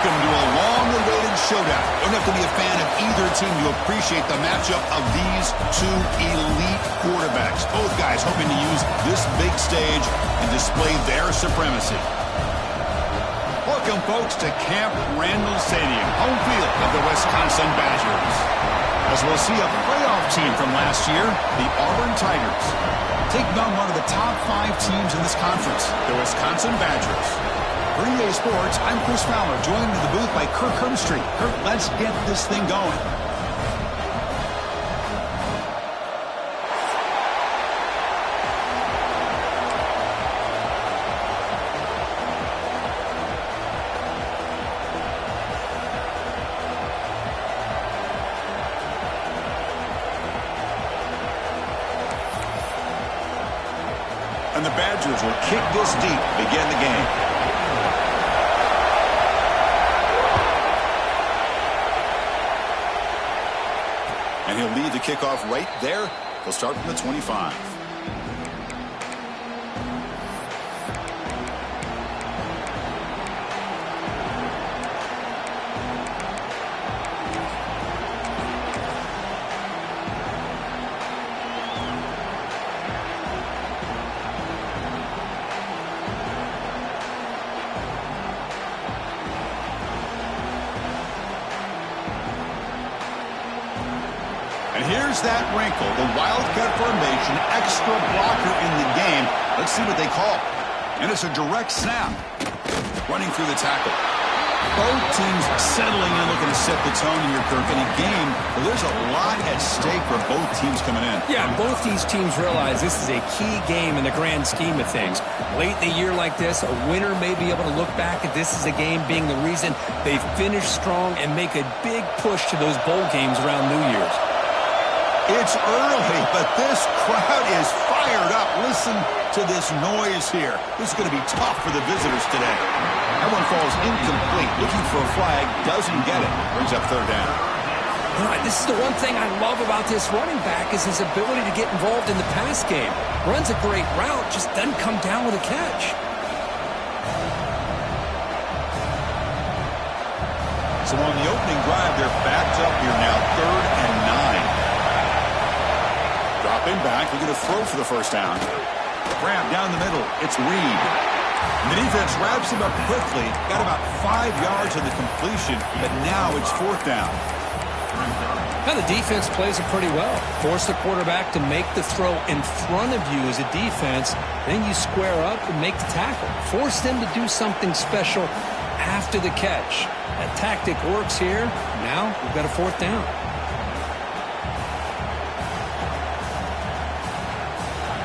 Welcome to a long-awaited showdown. You don't have to be a fan of either team to appreciate the matchup of these two elite quarterbacks. Both guys hoping to use this big stage and display their supremacy. Welcome, folks, to Camp Randall Stadium, home field of the Wisconsin Badgers. As we'll see a playoff team from last year, the Auburn Tigers, taking on one of the top 5 teams in this conference, the Wisconsin Badgers. For EA Sports, I'm Chris Fowler, joined in the booth by Kirk Hermstreet. Kirk, let's get this thing going. And the Badgers will kick this deep to begin the game. And he'll lead the kickoff right there. He'll start from the 25. And here's that wrinkle, the Wildcat formation, extra blocker in the game. Let's see what they call. And it's a direct snap. Running through the tackle. Both teams settling in, looking to set the tone here, Kirk, in a game where there's a lot at stake for both teams coming in. Yeah, both these teams realize this is a key game in the grand scheme of things. Late in a year like this, a winner may be able to look back at this as a game being the reason they finish strong and make a big push to those bowl games around New Year's. It's early, but this crowd is fired up. Listen to this noise here. This is going to be tough for the visitors today. That one falls incomplete. Looking for a flag, doesn't get it. Brings up third down. All right, this is the one thing I love about this running back is his ability to get involved in the pass game. Runs a great route, just doesn't come down with a catch. So on the opening drive, they're backed up here now, 3rd and 9. Dropping back, they're going to throw for the first down. Grab down the middle, it's Reed. And the defense wraps him up quickly. Got about 5 yards on the completion, but now it's 4th down. Now the defense plays it pretty well. Force the quarterback to make the throw in front of you as a defense. Then you square up and make the tackle. Force them to do something special after the catch. That tactic works here. Now we've got a 4th down.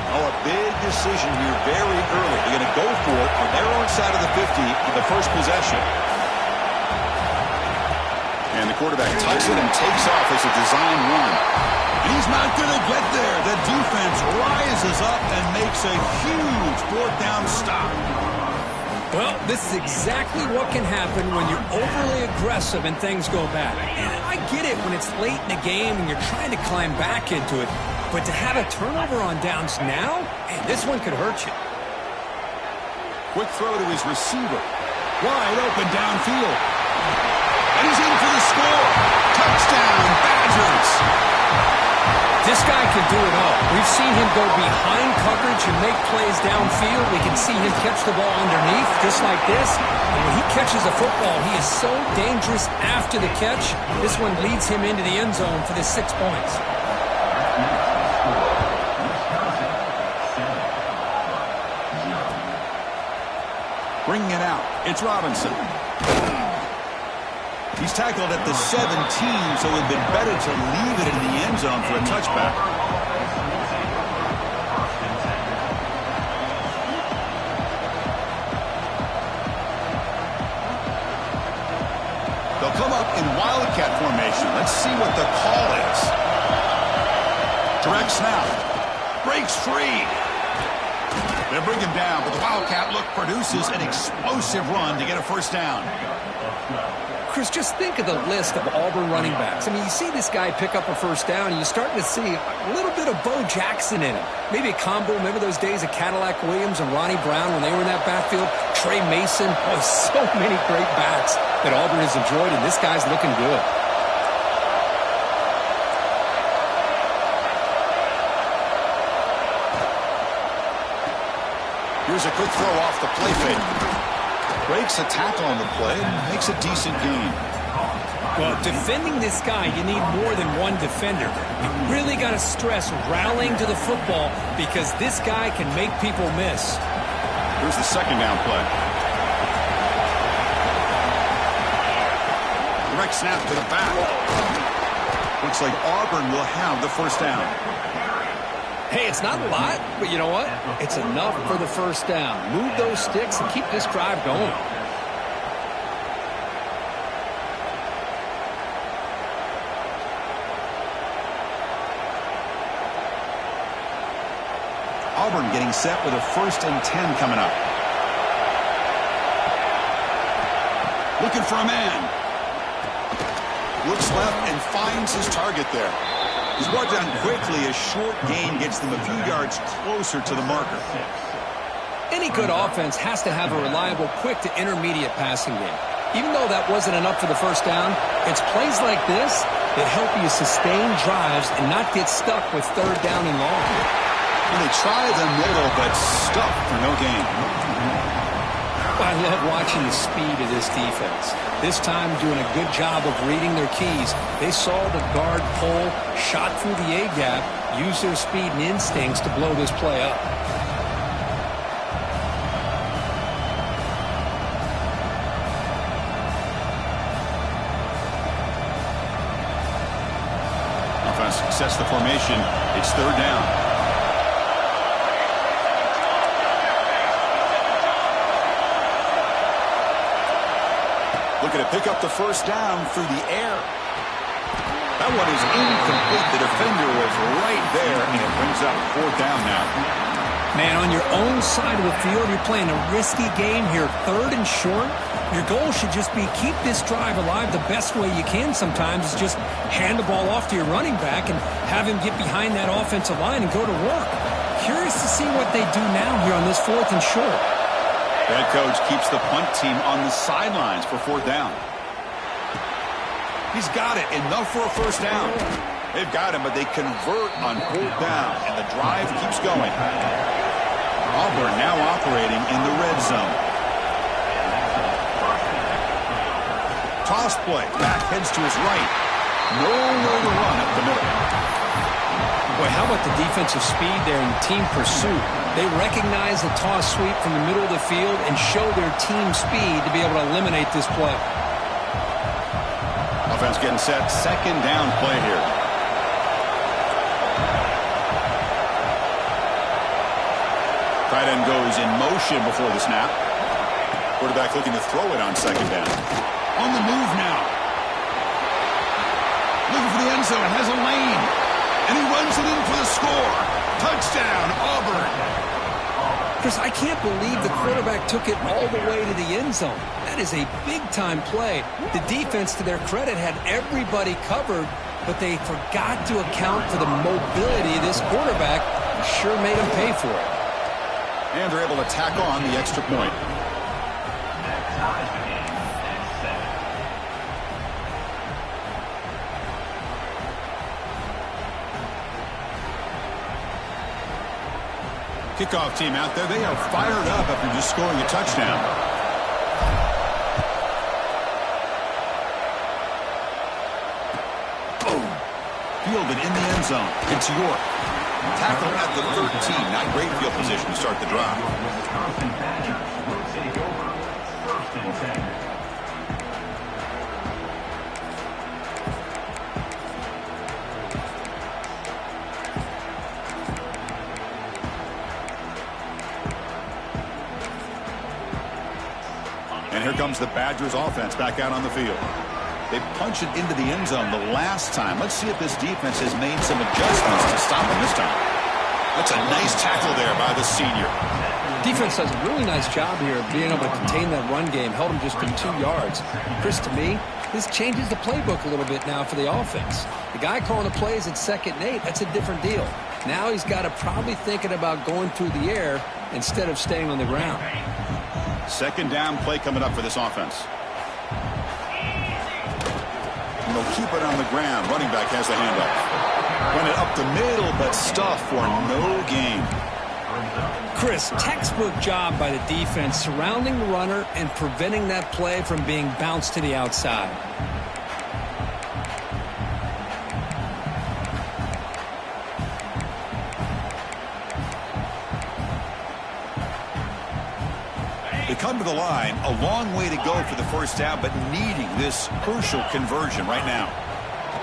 Oh, a big decision here very early. They're going to go for it on their own side of the 50 for the first possession. And the quarterback tucks it and takes off as a design run. And he's not going to get there. The defense rises up and makes a huge 4th down stop. Well, this is exactly what can happen when you're overly aggressive and things go bad. And I get it when it's late in the game and you're trying to climb back into it. But to have a turnover on downs now, man, this one could hurt you. Quick throw to his receiver. Wide open downfield. And he's in for the score. Touchdown, Badgers. This guy can do it all. We've seen him go behind coverage and make plays downfield. We can see him catch the ball underneath, just like this. And when he catches a football, he is so dangerous after the catch. This one leads him into the end zone for the 6 points. Bringing it out, it's Robinson. He's tackled at the 17, so it would have been better to leave it in the end zone for a touchback. They'll come up in Wildcat formation. Let's see what the call is. Direct snap. Breaks free. They'll bring him down, but the Wildcat look produces an explosive run to get a first down. Chris, just think of the list of Auburn running backs. I mean, you see this guy pick up a first down, and you're starting to see a little bit of Bo Jackson in him. Maybe a combo. Remember those days of Cadillac Williams and Ronnie Brown when they were in that backfield? Trey Mason. Oh, so many great backs that Auburn has enjoyed, and this guy's looking good. Here's a quick throw off the play fake. Breaks a tackle on the play and makes a decent gain. Well, defending this guy, you need more than one defender. You really got to stress rallying to the football because this guy can make people miss. Here's the second down play. Direct snap to the back. Looks like Auburn will have the first down. Hey, it's not a lot, but you know what? It's enough for the first down. Move those sticks and keep this drive going. Auburn getting set with a 1st and 10 coming up. Looking for a man. Looks left and finds his target there. He's brought down quickly. A short gain gets them a few yards closer to the marker. Any good offense has to have a reliable, quick to intermediate passing game. Even though that wasn't enough for the first down, it's plays like this that help you sustain drives and not get stuck with 3rd down and long. And they try the middle, but stuck for no gain. I love watching the speed of this defense. This time doing a good job of reading their keys. They saw the guard pull, shot through the A-gap, used their speed and instincts to blow this play up. Offense sets the formation. It's 3rd down. Looking to pick up the first down through the air. That one is incomplete. The defender was right there, and it brings up 4th down now. Man, on your own side of the field, you're playing a risky game here. 3rd and short. Your goal should just be keep this drive alive the best way you can sometimes is just hand the ball off to your running back and have him get behind that offensive line and go to work. Curious to see what they do now here on this 4th and short. The head coach keeps the punt team on the sidelines for 4th down. He's got it. Enough for a first down. They've got him, but they convert on 4th down, and the drive keeps going. Auburn now operating in the red zone. Toss play. Back heads to his right. Nowhere to run up the middle. Boy, how about the defensive speed there in team pursuit? They recognize the toss sweep from the middle of the field and show their team speed to be able to eliminate this play. Offense getting set. 2nd down play here. Tight end goes in motion before the snap. Quarterback looking to throw it on 2nd down. On the move now. Looking for the end zone. Has a lane. And he runs it in for the score. Touchdown, Auburn. Chris, I can't believe the quarterback took it all the way to the end zone. That is a big-time play. The defense, to their credit, had everybody covered, but they forgot to account for the mobility of this quarterback. It sure made him pay for it. And they're able to tack on the extra point. Kickoff team out there. They are fired up after just scoring a touchdown. Boom. Fielded in the end zone. It's York. Tackle at the 13. Not great field position to start the drive. And here comes the Badgers offense back out on the field. They punch it into the end zone the last time. Let's see if this defense has made some adjustments to stop them this time. That's a nice tackle there by the senior. Defense does a really nice job here of being able to contain that run game. Held him just to 2 yards. Chris, to me, this changes the playbook a little bit now for the offense. The guy calling the plays at 2nd and 8, that's a different deal. Now he's got to probably thinking about going through the air instead of staying on the ground. 2nd down play coming up for this offense. And they'll keep it on the ground. Running back has the handoff. Run it up the middle, but stuff for no gain. Chris, textbook job by the defense surrounding the runner and preventing that play from being bounced to the outside. They come to the line, a long way to go for the first down, but needing this crucial conversion right now.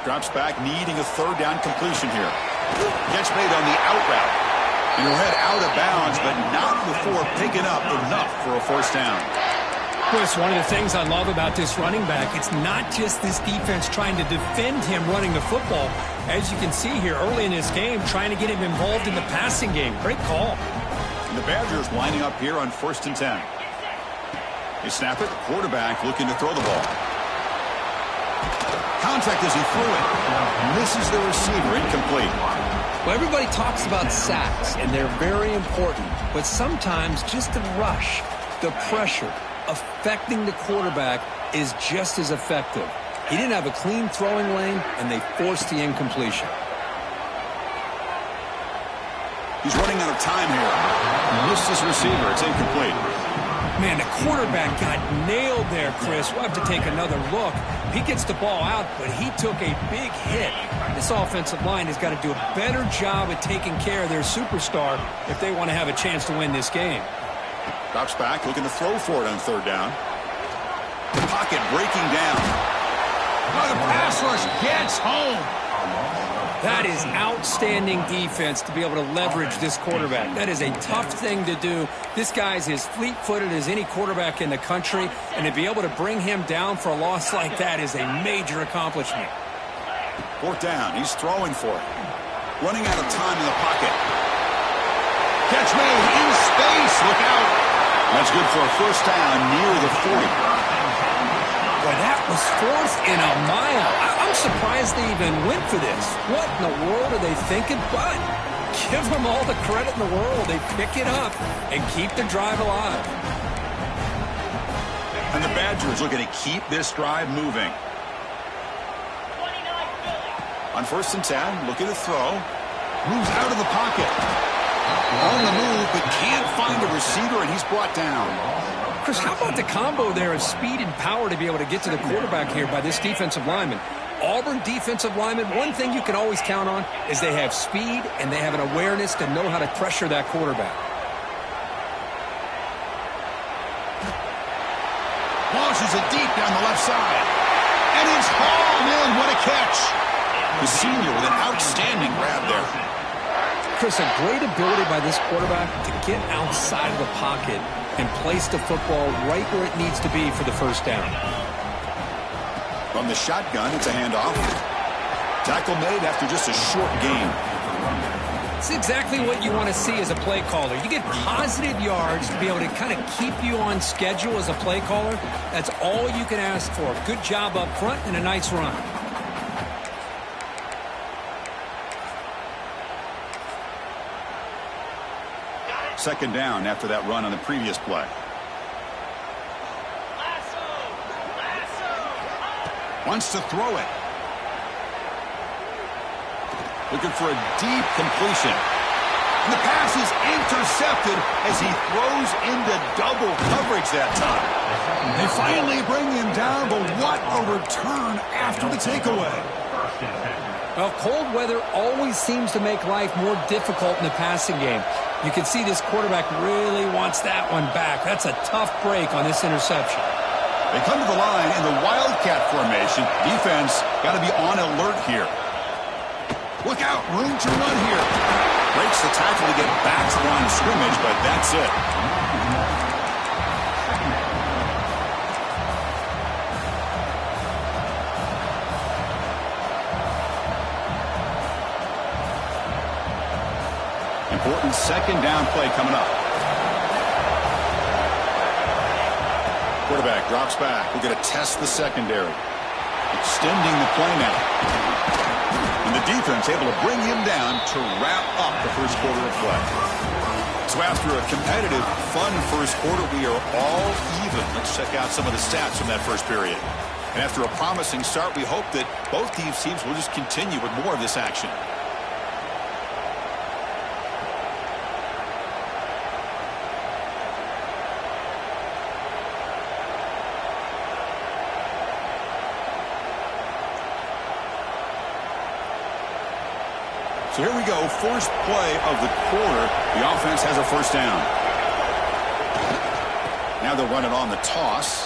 Drops back, needing a 3rd down completion here. Catch made on the out route. And he'll head out of bounds, but not before picking up enough for a 1st down. Chris, one of the things I love about this running back, it's not just this defense trying to defend him running the football. As you can see here early in this game, trying to get him involved in the passing game. Great call. And the Badgers lining up here on 1st and 10. They snap it. Quarterback looking to throw the ball. Contact as he threw it. Misses the receiver. Incomplete. Well, everybody talks about sacks, and they're very important. But sometimes just the rush, the pressure, affecting the quarterback is just as effective. He didn't have a clean throwing lane, and they forced the incompletion. He's running out of time here. Missed his receiver. It's incomplete. Man, the quarterback got nailed there, Chris. We'll have to take another look. He gets the ball out, but he took a big hit. This offensive line has got to do a better job at taking care of their superstar if they want to have a chance to win this game. Drops back, looking to throw for it on 3rd down. Pocket breaking down. Oh, the pass rush gets home. That is outstanding defense to be able to leverage this quarterback. That is a tough thing to do. This guy's as fleet-footed as any quarterback in the country, and to be able to bring him down for a loss like that is a major accomplishment. 4th down. He's throwing for it. Running out of time in the pocket. Catch made in space. Look out. That's good for a 1st down near the 40. Boy, that was 4th and a mile. I'm surprised they even went for this. What in the world are they thinking? But give them all the credit in the world. They pick it up and keep the drive alive. And the Badgers looking to keep this drive moving. On 1st and 10, looking to throw. Moves out of the pocket. On the move, but can't find a receiver, and he's brought down. Chris, how about the combo there of speed and power to be able to get to the quarterback here by this defensive lineman? Auburn defensive lineman, one thing you can always count on is they have speed and they have an awareness to know how to pressure that quarterback. Launches it deep down the left side. And it's hauled in. What a catch. The senior with an outstanding grab there. Chris, a great ability by this quarterback to get outside of the pocket and place the football right where it needs to be for the 1st down. From the shotgun, it's a handoff. Tackle made after just a short gain. It's exactly what you want to see as a play caller. You get positive yards to be able to kind of keep you on schedule as a play caller. That's all you can ask for. Good job up front and a nice run. Second down after that run on the previous play. Wants to throw it. Looking for a deep completion. And the pass is intercepted as he throws into double coverage that time. They finally bring him down, but what a return after the takeaway. Well, cold weather always seems to make life more difficult in the passing game. You can see this quarterback really wants that one back. That's a tough break on this interception. They come to the line in the Wildcat formation. Defense got to be on alert here. Look out, room to run here. Breaks the tackle to get back to the line of scrimmage, but that's it. Important second down play coming up. Quarterback drops back. We're going to test the secondary. Extending the play now. And the defense able to bring him down to wrap up the first quarter of play. So after a competitive, fun first quarter, we are all even. Let's check out some of the stats from that first period. And after a promising start, we hope that both these teams will just continue with more of this action. So here we go, first play of the quarter. The offense has a first down. Now they'll run it on the toss.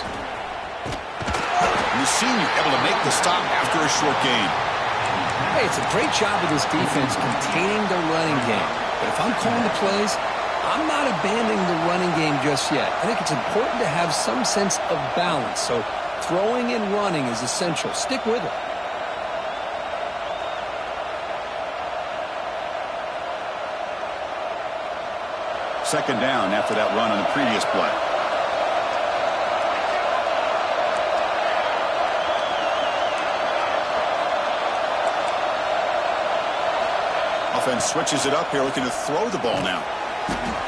And the senior able to make the stop after a short gain. Hey, it's a great job of this defense containing the running game. But if I'm calling the plays, I'm not abandoning the running game just yet. I think it's important to have some sense of balance. So throwing and running is essential. Stick with it. Second down after that run on the previous play. Offense switches it up here, looking to throw the ball now.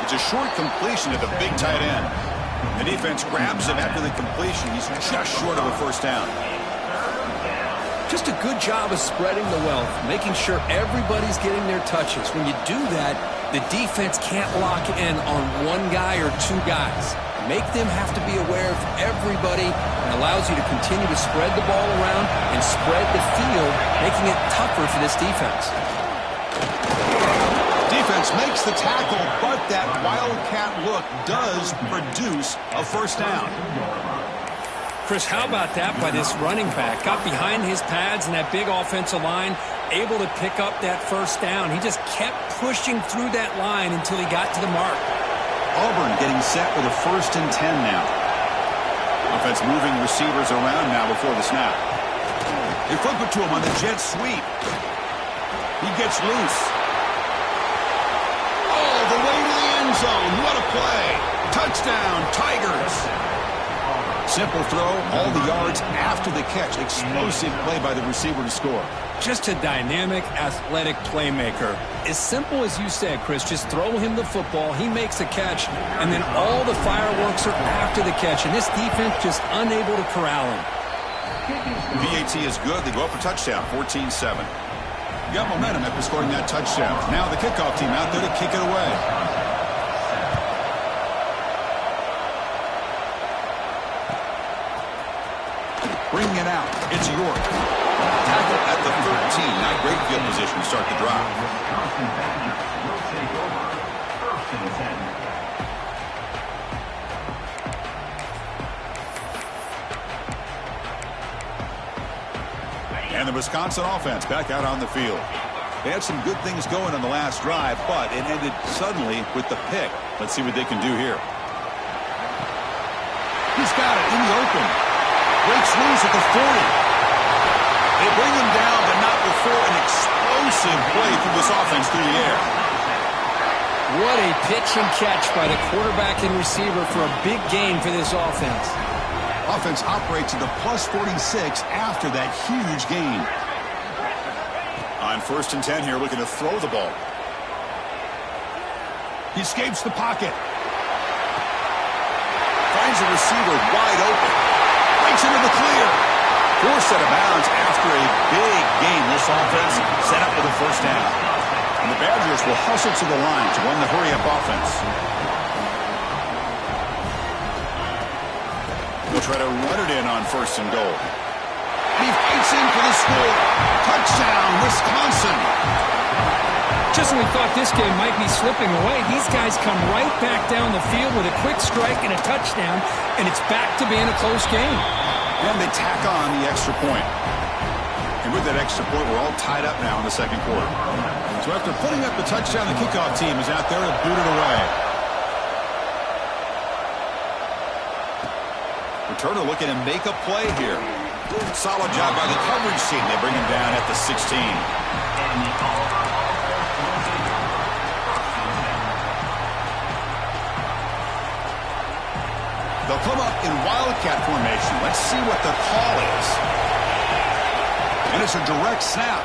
It's a short completion to the big tight end. The defense grabs him after the completion. He's just short of a first down. Just a good job of spreading the wealth, making sure everybody's getting their touches. When you do that, the defense can't lock in on one guy or two guys. Make them have to be aware of everybody, and allows you to continue to spread the ball around and spread the field, making it tougher for this defense. Defense makes the tackle, but that wildcat look does produce a first down. Chris, how about that by this running back? Got behind his pads and that big offensive line, able to pick up that first down. He just kept pushing through that line until he got to the mark. Auburn getting set with a 1st and 10 now. Offense moving receivers around now before the snap. They flip it to him on the jet sweep. He gets loose. All the way to the end zone. What a play. Touchdown, Tigers. Simple throw, all the yards after the catch. Explosive play by the receiver to score. Just a dynamic, athletic playmaker. As simple as you said, Chris, just throw him the football, he makes a catch, and then all the fireworks are after the catch, and this defense just unable to corral him. VAT is good. They go up a touchdown, 14-7. You got momentum after scoring that touchdown. Now the kickoff team out there to kick it away. Bring it out. It's York. Tackle at the 13. Not great field position to start the drive. And the Wisconsin offense back out on the field. They had some good things going on the last drive, but it ended suddenly with the pick. Let's see what they can do here. He's got it in the open. Breaks loose at the 40. They bring him down, but not before an explosive play through this offense through the air. What a pitch and catch by the quarterback and receiver for a big gain for this offense. Offense operates at the plus 46 after that huge gain. On 1st and 10 here, looking to throw the ball. He escapes the pocket. Finds a receiver wide open. Breaks into the clear. Forced out of bounds after a big gain. This offense set up with a first down. And the Badgers will hustle to the line to run the hurry-up offense. They'll try to run it in on 1st and goal. He fights in for the score. Touchdown, Wisconsin. Just when we thought this game might be slipping away, these guys come right back down the field with a quick strike and a touchdown, and it's back to being a close game. And they tack on the extra point. And with that extra point, we're all tied up now in the second quarter. So after putting up the touchdown, the kickoff team is out there to boot it away. Returner looking to make a play here. Solid job by the coverage team. They bring him down at the 16. They'll come up in wildcat formation. Let's see what the call is. And it's a direct snap.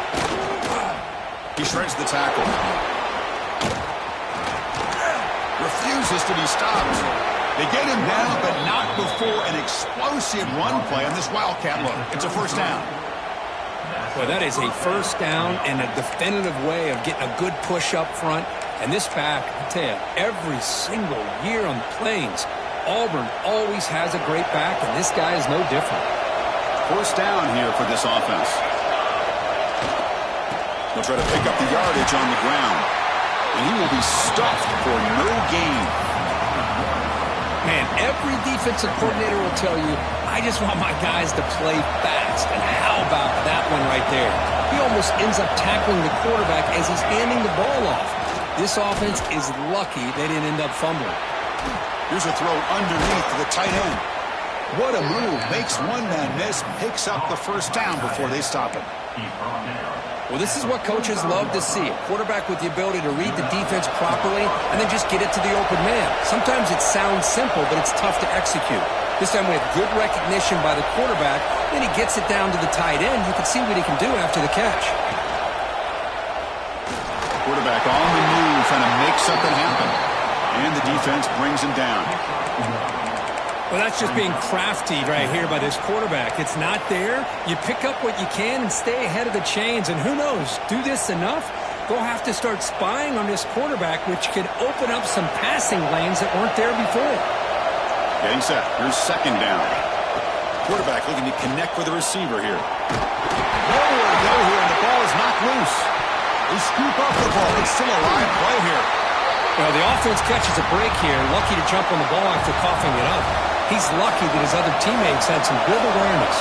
He shreds the tackle. Refuses to be stopped. They get him down, but not before an explosive run play on this wildcat look. It's a first down. Well, that is a first down and a definitive way of getting a good push up front. And this back, I tell you, every single year on the Plains, Auburn always has a great back, and this guy is no different. First down here for this offense. They'll try to pick up the yardage on the ground. And he will be stuffed for no gain. Man, every defensive coordinator will tell you, I just want my guys to play fast. And how about that one right there? He almost ends up tackling the quarterback as he's handing the ball off. This offense is lucky they didn't end up fumbling. Here's a throw underneath to the tight end. What a move. Makes one man miss, picks up the first down before they stop him. Well, this is what coaches love to see. A quarterback with the ability to read the defense properly and then just get it to the open man. Sometimes it sounds simple, but it's tough to execute. This time we have good recognition by the quarterback. Then he gets it down to the tight end. You can see what he can do after the catch. Quarterback on the move, trying to make something happen. And the defense brings him down. Well, that's just being crafty right here by this quarterback. It's not there. You pick up what you can and stay ahead of the chains. And who knows, do this enough, they'll have to start spying on this quarterback, which could open up some passing lanes that weren't there before. Getting set. Here's second down. Quarterback looking to connect with the receiver here. Nowhere to go here, and the ball is knocked loose. They scoop up the ball. It's still a live play here. Well, the offense catches a break here. Lucky to jump on the ball after coughing it up. He's lucky that his other teammates had some good awareness.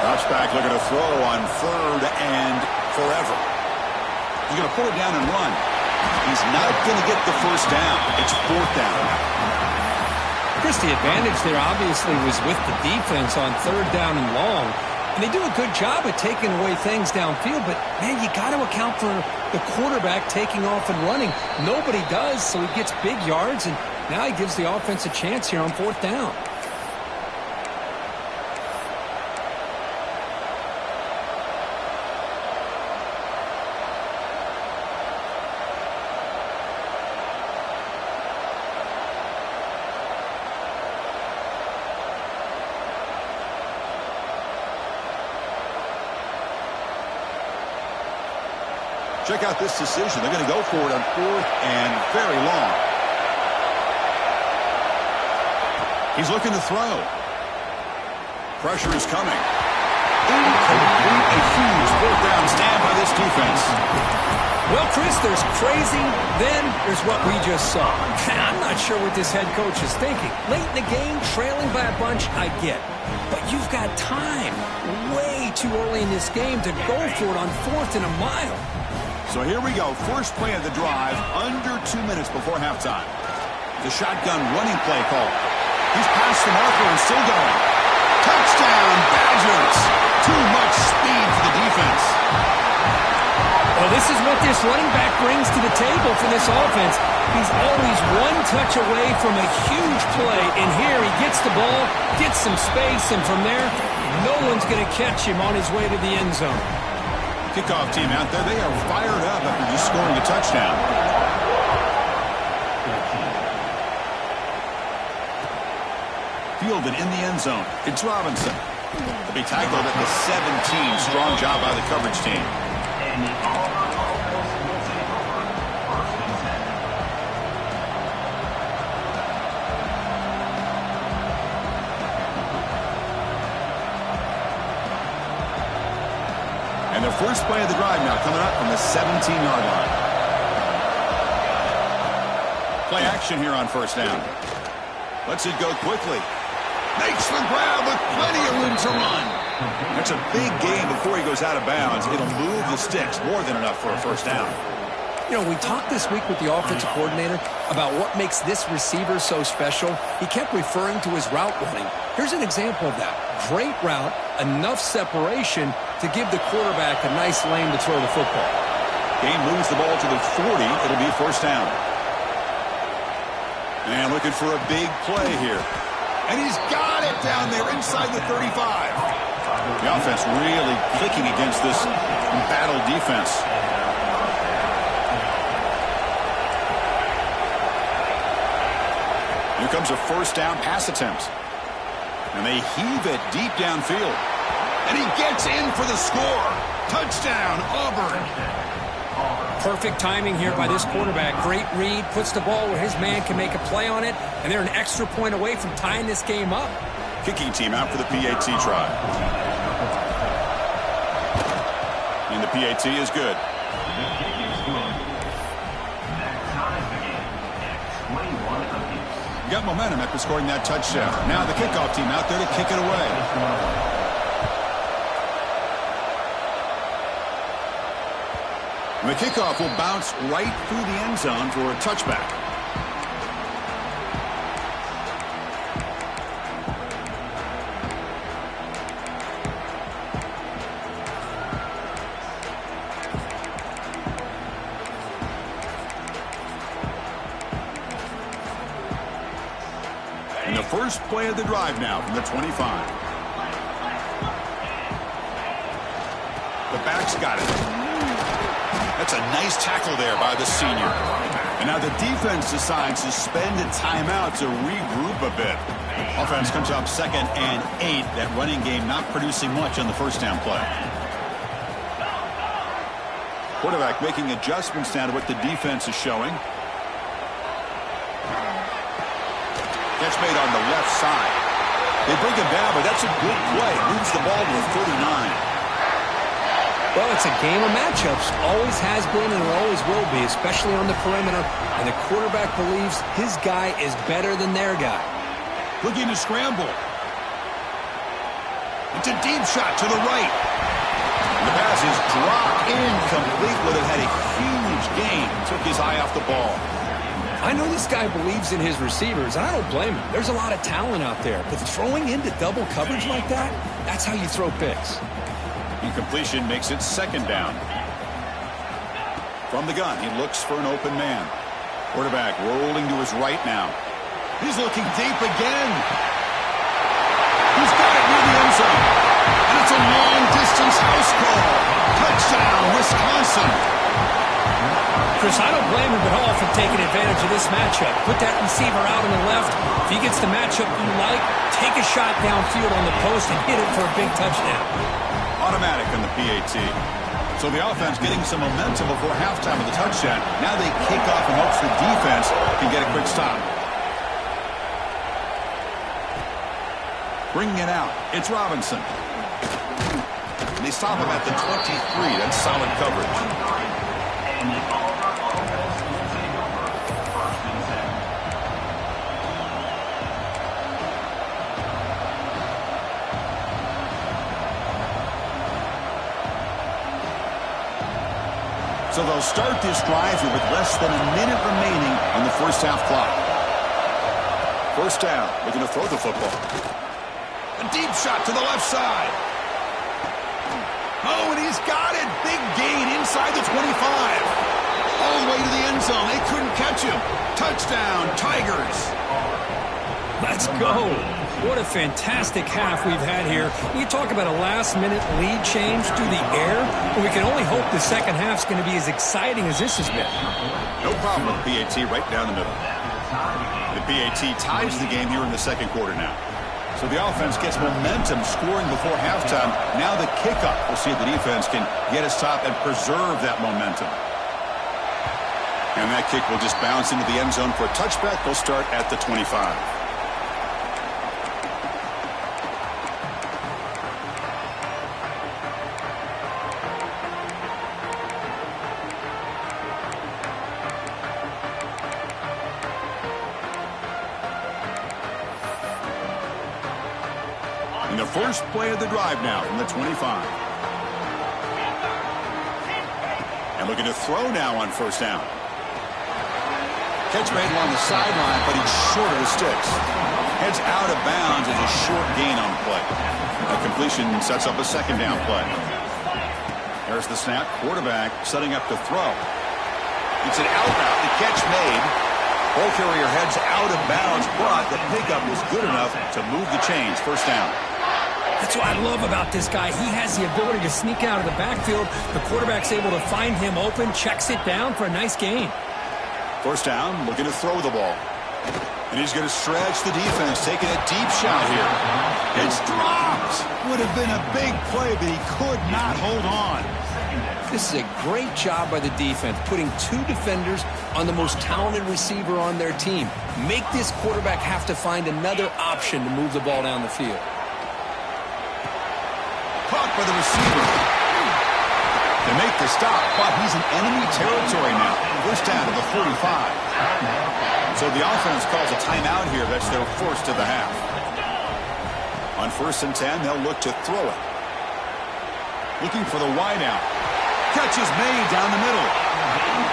Drops back, looking to throw on third and forever. He's going to pull it down and run. He's not going to get the first down. It's fourth down. Chris, the advantage there obviously was with the defense on third down and long. And they do a good job at taking away things downfield, but, man, you got to account for the quarterback taking off and running. Nobody does, so he gets big yards, and now he gives the offense a chance here on fourth down. Check out this decision. They're going to go for it on fourth and very long. He's looking to throw. Pressure is coming. Incomplete. A huge fourth down stand by this defense. Well, Chris, there's crazy, then there's what we just saw. I'm not sure what this head coach is thinking. Late in the game, trailing by a bunch, I get. But you've got time, way too early in this game, to go for it on fourth and a mile. So here we go. First play of the drive, under 2 minutes before halftime. The shotgun running play call. He's past the marker and still going. Touchdown, Badgers. Too much speed for the defense. Well, this is what this running back brings to the table for this offense. He's always one touch away from a huge play, and here he gets the ball, gets some space, and from there, no one's going to catch him on his way to the end zone. Kickoff team out there, they are fired up after just scoring a touchdown. Fielded in the end zone. It's Robinson. He'll be tackled at the 17. Strong job by the coverage team. And their first play of the drive now coming up from the 17-yard line. Play action here on first down. Lets it go quickly. Makes the grab with plenty of room to run. That's a big gain before he goes out of bounds. It'll move the sticks more than enough for a first down. You know, we talked this week with the offensive coordinator about what makes this receiver so special. He kept referring to his route running. Here's an example of that. Great route, enough separation to give the quarterback a nice lane to throw the football. Gain moves the ball to the 40. It'll be first down. And looking for a big play here. And he's got it down there inside the 35. The offense really clicking against this embattled defense. Here comes a first down pass attempt. And they heave it deep downfield. And he gets in for the score. Touchdown, Auburn. Perfect timing here by this quarterback. Great read, puts the ball where his man can make a play on it, and they're an extra point away from tying this game up. Kicking team out for the PAT try. And the PAT is good. Got momentum after scoring that touchdown. Now the kickoff team out there to kick it away. The kickoff will bounce right through the end zone for a touchback. And the first play of the drive now from the 25. The back's got it. That's a nice tackle there by the senior. And now the defense decides to spend a timeout to regroup a bit. Offense comes up 2nd and 8. That running game not producing much on the first down play. Quarterback making adjustments now to what the defense is showing. Catch made on the left side. They bring him down, but that's a good play. Moves the ball to the 39. Well, it's a game of matchups. Always has been and always will be, especially on the perimeter. And the quarterback believes his guy is better than their guy. Looking to scramble. It's a deep shot to the right. The pass is dropped incomplete. Would have had a huge gain. Took his eye off the ball. I know this guy believes in his receivers, and I don't blame him. There's a lot of talent out there. But throwing into double coverage like that, that's how you throw picks. Incompletion makes it 2nd down. From the gun, he looks for an open man. Quarterback rolling to his right now. He's looking deep again. He's got it near the end zone. And it's a long-distance house call. Touchdown, Wisconsin. Chris, I don't blame him at all for taking advantage of this matchup. Put that receiver out on the left. If he gets the matchup you like, take a shot downfield on the post and hit it for a big touchdown. Automatic on the PAT. So the offense getting some momentum before halftime of the touchdown. Now they kick off in hopes the defense can get a quick stop. Bringing it out, it's Robinson. And they stop him at the 23. That's solid coverage. So they'll start this drive here with less than a minute remaining on the first half clock. First down, looking to throw the football. A deep shot to the left side. Oh, and he's got it. Big gain inside the 25. All the way to the end zone. They couldn't catch him. Touchdown, Tigers. Let's go. What a fantastic half we've had here. You talk about a last-minute lead change through the air, and we can only hope the second half's going to be as exciting as this has been. No problem with PAT right down the middle. The PAT ties the game here in the second quarter now. So the offense gets momentum scoring before halftime. Now the kickoff. We'll see if the defense can get a stop and preserve that momentum. And that kick will just bounce into the end zone for a touchback. They'll start at the 25. The first play of the drive now from the 25. And looking to throw now on first down. Catch made along the sideline, but he's short of the sticks. Heads out of bounds as a short gain on the play. A completion sets up a second down play. There's the snap. Quarterback setting up to throw. It's an out route. The catch made. Ball carrier heads out of bounds, but the pickup is good enough to move the chains. First down. That's what I love about this guy. He has the ability to sneak out of the backfield. The quarterback's able to find him open, checks it down for a nice gain. First down, looking to throw the ball. And he's going to stretch the defense, taking a deep shot here. It's dropped. Would have been a big play, but he could not hold on. This is a great job by the defense, putting two defenders on the most talented receiver on their team. Make this quarterback have to find another option to move the ball down the field. Caught by the receiver. They make the stop, but he's in enemy territory now. First down to the 45. So the offense calls a timeout here. That's their first of the half. On 1st and 10, they'll look to throw it. Looking for the wideout. Catch is made down the middle.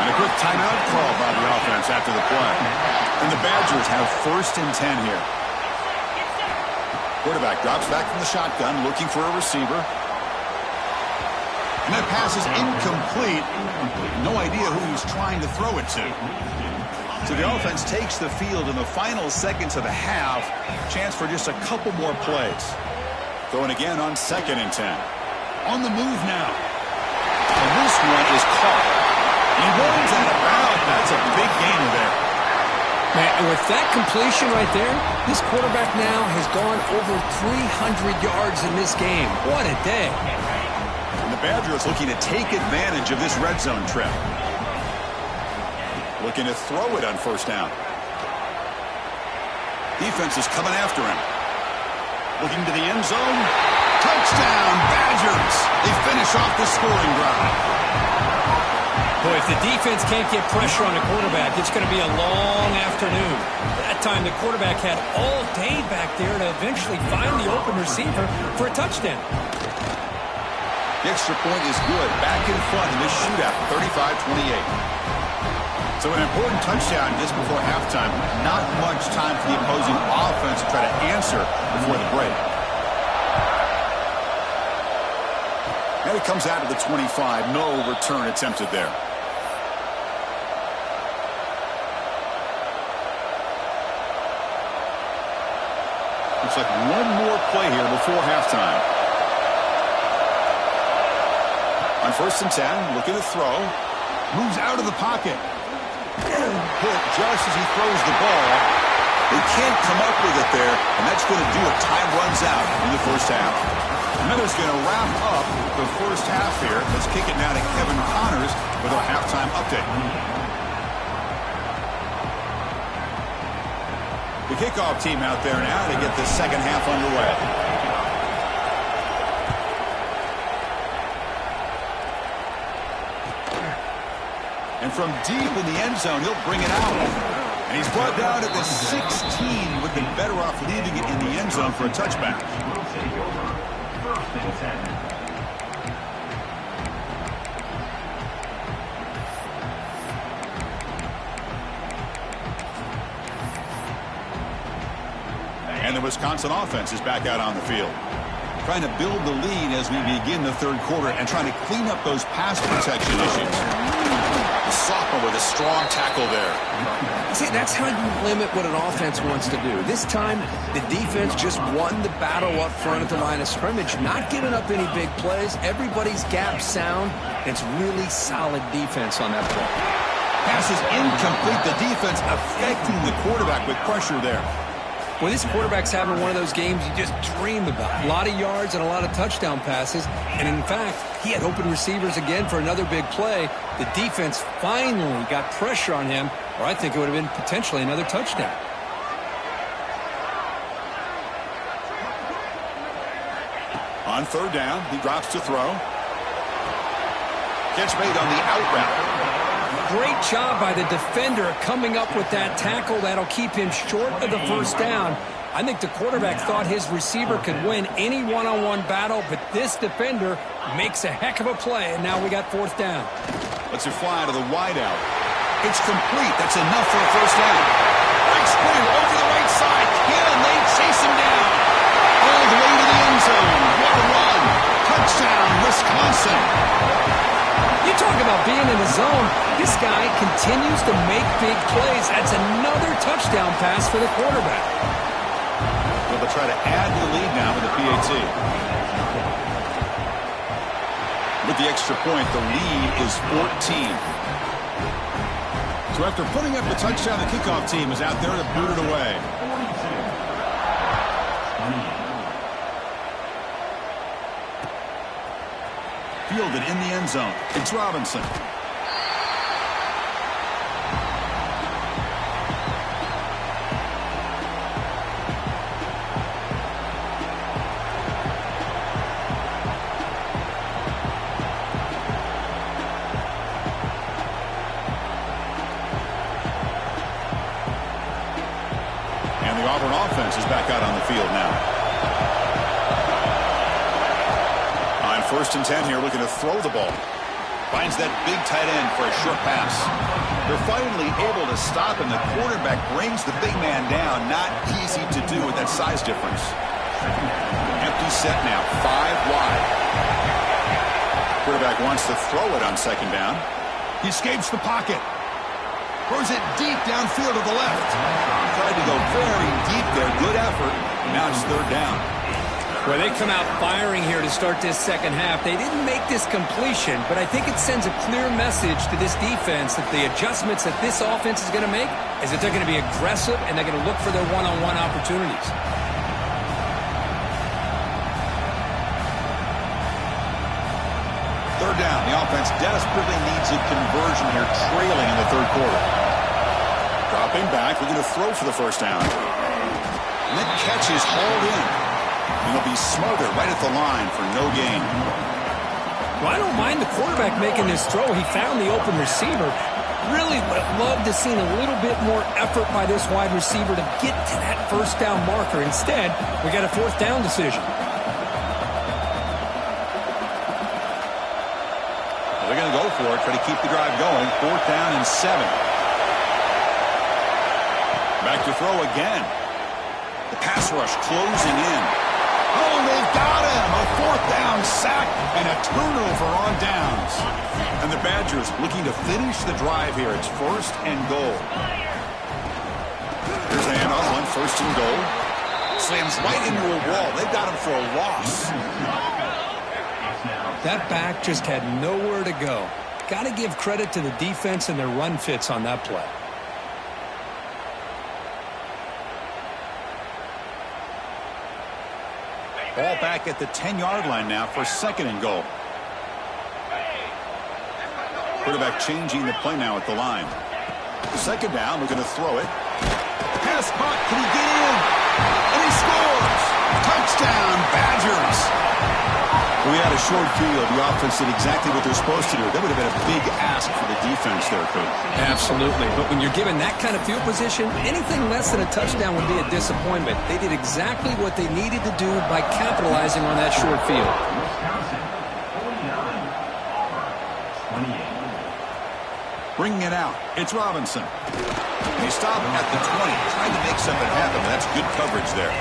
And a quick timeout call by the offense after the play. And the Badgers have 1st and 10 here. Quarterback drops back from the shotgun, looking for a receiver. And that pass is incomplete. No idea who he's trying to throw it to. So the offense takes the field in the final seconds of the half. Chance for just a couple more plays. Going again on 2nd and 10. On the move now. And this one is caught. He runs out of bounds. That's a big gain there. Man, with that completion right there, this quarterback now has gone over 300 yards in this game. What a day. And the Badgers looking to take advantage of this red zone trip. Looking to throw it on 1st down. Defense is coming after him. Looking to the end zone. Touchdown, Badgers. They finish off the scoring drive. Boy, if the defense can't get pressure on the quarterback, it's going to be a long afternoon. That time, the quarterback had all day back there to eventually find the open receiver for a touchdown. The extra point is good. Back in front in this shootout, 35-28. So an important touchdown just before halftime. Not much time for the opposing offense to try to answer before the break. And it comes out to the 25. No return attempted there. Looks like one more play here before halftime. On 1st and 10, looking to throw. Moves out of the pocket. Hit just as he throws the ball. They can't come up with it there, and that's going to do it. Time runs out in the 1st half. And that is going to wrap up the 1st half here. Let's kick it now to Kevin Connors with our halftime update. The kickoff team out there now to get the 2nd half underway. And from deep in the end zone, he'll bring it out. And he's brought down at the 16. Would have been better off leaving it in the end zone for a touchback. And the Wisconsin offense is back out on the field. Trying to build the lead as we begin the 3rd quarter and trying to clean up those pass protection issues. The sophomore with a strong tackle there. See, that's how you limit what an offense wants to do. This time, the defense just won the battle up front at the line of scrimmage, not giving up any big plays. Everybody's gap sound. It's really solid defense on that play. Pass is incomplete. The defense affecting the quarterback with pressure there. Well, this quarterback's having one of those games you just dream about. A lot of yards and a lot of touchdown passes. And, in fact, he had open receivers again for another big play. The defense finally got pressure on him, or I think it would have been potentially another touchdown. On 3rd down, he drops to throw. Catch made on the out route. Great job by the defender coming up with that tackle. That'll keep him short of the 1st down. I think the quarterback thought his receiver could win any one-on-one battle, but this defender makes a heck of a play, and now we got 4th down. Let's it fly to the wideout. It's complete. That's enough for a 1st down. Big spin over the right side. Can they chase him down? All the way to the end zone. What a run. Touchdown, Wisconsin. You talk about being in the zone. This guy continues to make big plays. That's another touchdown pass for the quarterback. Well, they'll try to add to the lead now with the PAT. With the extra point, the lead is 14. So after putting up the touchdown, the kickoff team is out there to boot it away. Fielded in the end zone. It's Robinson. And the Auburn offense is back out on the field now. First and 10 here, looking to throw the ball. Finds that big tight end for a short pass. They're finally able to stop him. The quarterback brings the big man down. Not easy to do with that size difference. Empty set now, 5 wide. Quarterback wants to throw it on second down. He escapes the pocket. Throws it deep downfield to the left. Tried to go very deep there. Good effort. Now it's third down. Well, they come out firing here to start this second half. They didn't make this completion, but I think it sends a clear message to this defense that the adjustments that this offense is going to make is that they're going to be aggressive and they're going to look for their one-on-one opportunities. Third down. The offense desperately needs a conversion here, trailing in the third quarter. Dropping back, looking to throw for the first down. And that catch is hauled in. And he'll be smothered right at the line for no gain. Well, I don't mind the quarterback making this throw. He found the open receiver. Really would have loved to have seen a little bit more effort by this wide receiver to get to that first down marker. Instead, we got a fourth down decision. Well, they're going to go for it, try to keep the drive going. Fourth down and 7. Back to throw again. The pass rush closing in. Oh, they've got him! A fourth down sack and a turnover on downs. And the Badgers looking to finish the drive here. It's first and goal. Here's the handoff, one first and goal. Slams right into a wall. They've got him for a loss. That back just had nowhere to go. Got to give credit to the defense and their run fits on that play. Ball back at the 10-yard line now for second and goal. Quarterback changing the play now at the line. Second down, looking to throw it. Pass caught, can he get in? And he scores! Touchdown, Badgers! We had a short field. The offense did exactly what they're supposed to do. That would have been a big ask for the defense there, Coach. Absolutely. But when you're given that kind of field position, anything less than a touchdown would be a disappointment. They did exactly what they needed to do by capitalizing on that short field. Bringing it out. It's Robinson. They stop at the 20, trying to make something happen. That's good coverage there.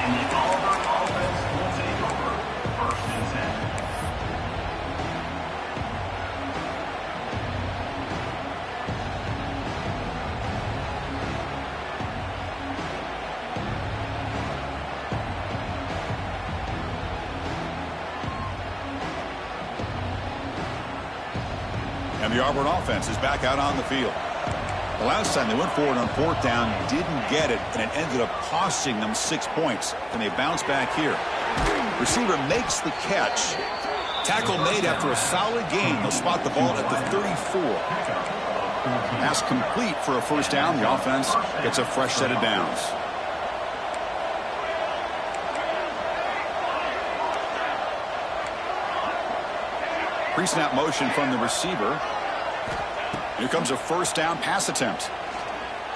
And the Auburn offense is back out on the field. The last time they went forward on fourth down, didn't get it, and it ended up costing them 6 points. And they bounce back here. Receiver makes the catch. Tackle made after a solid gain. They'll spot the ball at the 34. Pass complete for a first down. The offense gets a fresh set of downs. Pre-snap motion from the receiver. Here comes a first down pass attempt.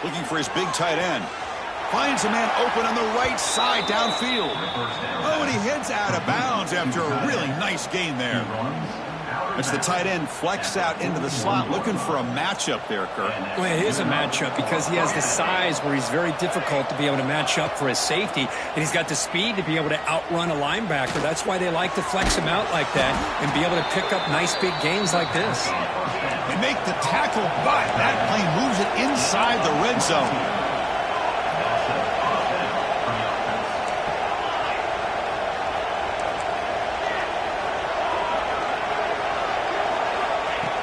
Looking for his big tight end. Finds a man open on the right side downfield. Oh, and he heads out of bounds after a really nice gain there. It's the tight end flexed out into the slot, looking for a matchup there, Kirk. Well, it is a matchup because he has the size where he's very difficult to be able to match up for his safety, and he's got the speed to be able to outrun a linebacker. That's why they like to flex him out like that and be able to pick up nice big gains like this. They make the tackle, but that play moves it inside the red zone.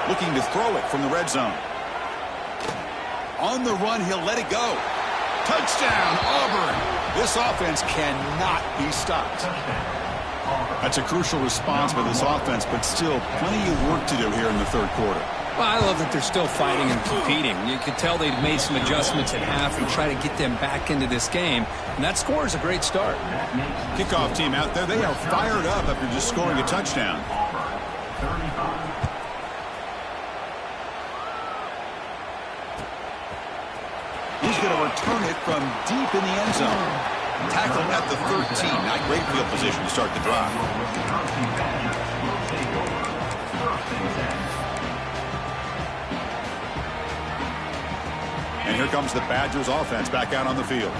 Looking to throw it from the red zone. On the run, he'll let it go. Touchdown, Auburn. This offense cannot be stopped. That's a crucial response by this offense, but still plenty of work to do here in the third quarter. Well, I love that they're still fighting and competing. You can tell they've made some adjustments at half and try to get them back into this game. And that score is a great start. Kickoff team out there, they are fired up after just scoring a touchdown. He's going to return it from deep in the end zone. Tackled at the 13. Not great field position to start the drive. And here comes the Badgers offense back out on the field.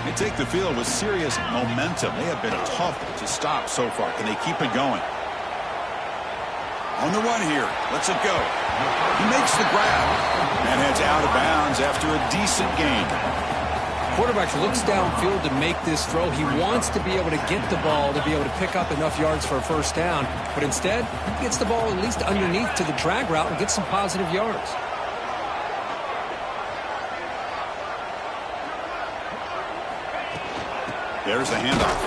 They take the field with serious momentum. They have been tough to stop so far. Can they keep it going? On the run here. Lets it go. He makes the grab. And heads out of bounds after a decent gain. Quarterback looks downfield to make this throw. He wants to be able to get the ball to be able to pick up enough yards for a first down. But instead, he gets the ball at least underneath to the drag route and gets some positive yards. There's the handoff.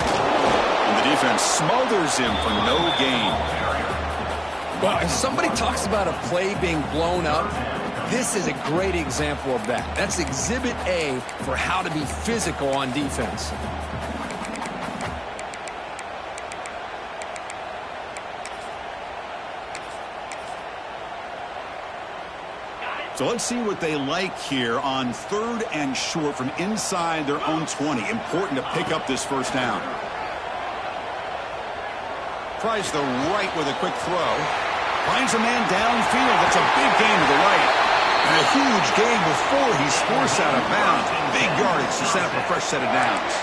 And the defense smothers him for no gain. Well, if somebody talks about a play being blown up, this is a great example of that. That's Exhibit A for how to be physical on defense. So let's see what they like here on 3rd and short from inside their own 20. Important to pick up this first down. Tries the right with a quick throw. Finds a man downfield. That's a big gain to the right. And a huge gain before he's forced out of bounds. Big yardage to set up a fresh set of downs.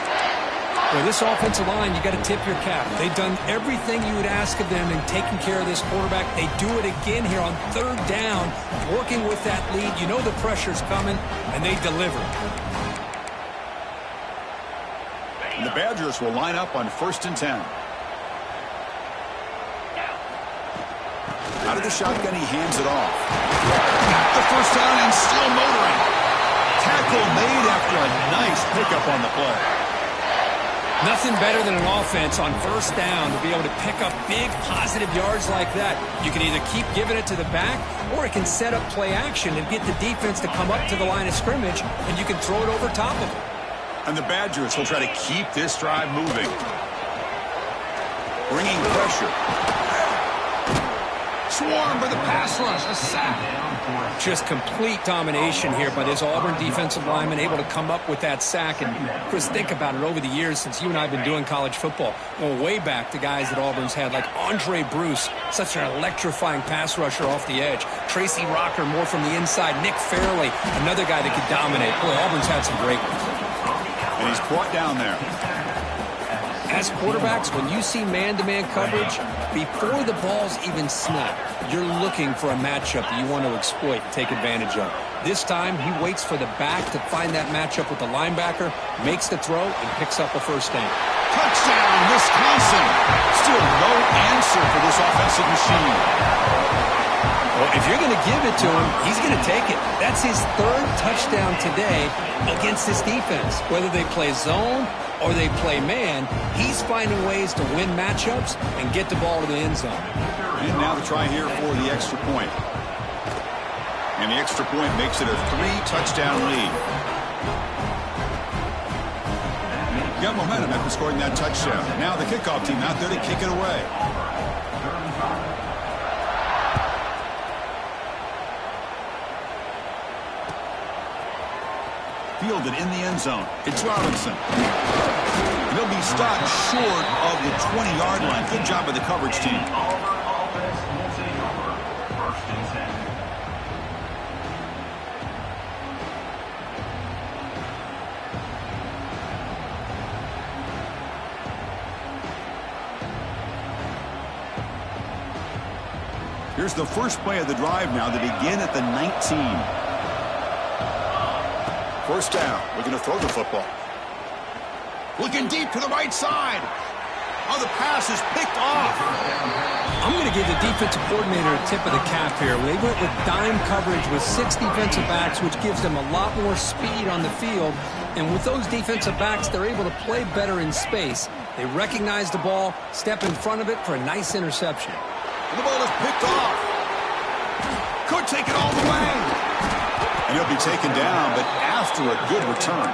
Well, this offensive line, you got to tip your cap. They've done everything you would ask of them in taking care of this quarterback. They do it again here on 3rd down, working with that lead. You know the pressure's coming, and they deliver. And the Badgers will line up on 1st and 10. Out of the shotgun, he hands it off. Got the first down and still motoring. Tackle made after a nice pickup on the play. Nothing better than an offense on 1st down to be able to pick up big positive yards like that. You can either keep giving it to the back, or it can set up play action and get the defense to come up to the line of scrimmage, and you can throw it over top of them. And the Badgers will try to keep this drive moving. Bringing pressure. Swarm for the pass rush. A sack. Just complete domination here by this Auburn defensive lineman, able to come up with that sack. And, Chris, think about it. Over the years since you and I have been doing college football, going way back to guys that Auburn's had, like Andre Bruce, such an electrifying pass rusher off the edge. Tracy Rocker, more from the inside. Nick Fairley, another guy that could dominate. Boy, Auburn's had some great ones. And he's brought down there. As quarterbacks, when you see man-to-man coverage, before the ball's even snapped, you're looking for a matchup that you want to exploit and take advantage of. This time, he waits for the back to find that matchup with the linebacker, makes the throw, and picks up a first down. Touchdown, Wisconsin. Still no answer for this offensive machine. Well, if you're going to give it to him, he's going to take it. That's his 3rd touchdown today against this defense. Whether they play zone or they play man, he's finding ways to win matchups and get the ball to the end zone. And now the try here for the extra point. And the extra point makes it a 3-touchdown lead. Got momentum after scoring that touchdown. Now the kickoff team out there to kick it away. Fielded in the end zone. It's Robinson. And he'll be stopped short of the 20-yard line. Good job by the coverage team. Here's the first play of the drive now to begin at the 19. First down. We're going to throw the football. Looking deep to the right side. Oh, the pass is picked off. I'm going to give the defensive coordinator a tip of the cap here. They went with dime coverage with 6 defensive backs, which gives them a lot more speed on the field. And with those defensive backs, they're able to play better in space. They recognize the ball, step in front of it for a nice interception. And the ball is picked off. Could take it all the way. And he'll be taken down, but after a good return.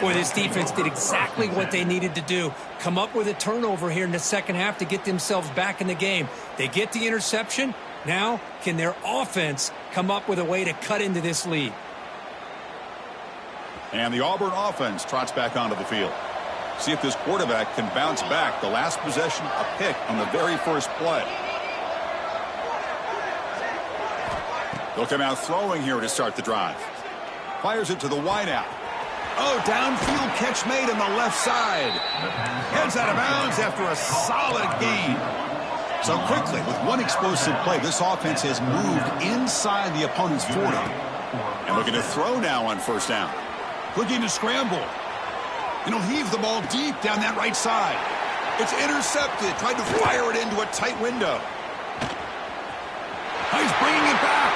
Boy, this defense did exactly what they needed to do. Come up with a turnover here in the second half to get themselves back in the game. They get the interception. Now, can their offense come up with a way to cut into this lead? And the Auburn offense trots back onto the field. See if this quarterback can bounce back. The last possession, a pick on the very first play. They'll come out throwing here to start the drive. Fires it to the wideout. Oh, downfield catch made on the left side. Heads out of bounds after a solid gain. So quickly, with one explosive play, this offense has moved inside the opponent's 40. And looking to throw now on first down. Looking to scramble. And he'll heave the ball deep down that right side. It's intercepted. Tried to fire it into a tight window. He's bringing it back.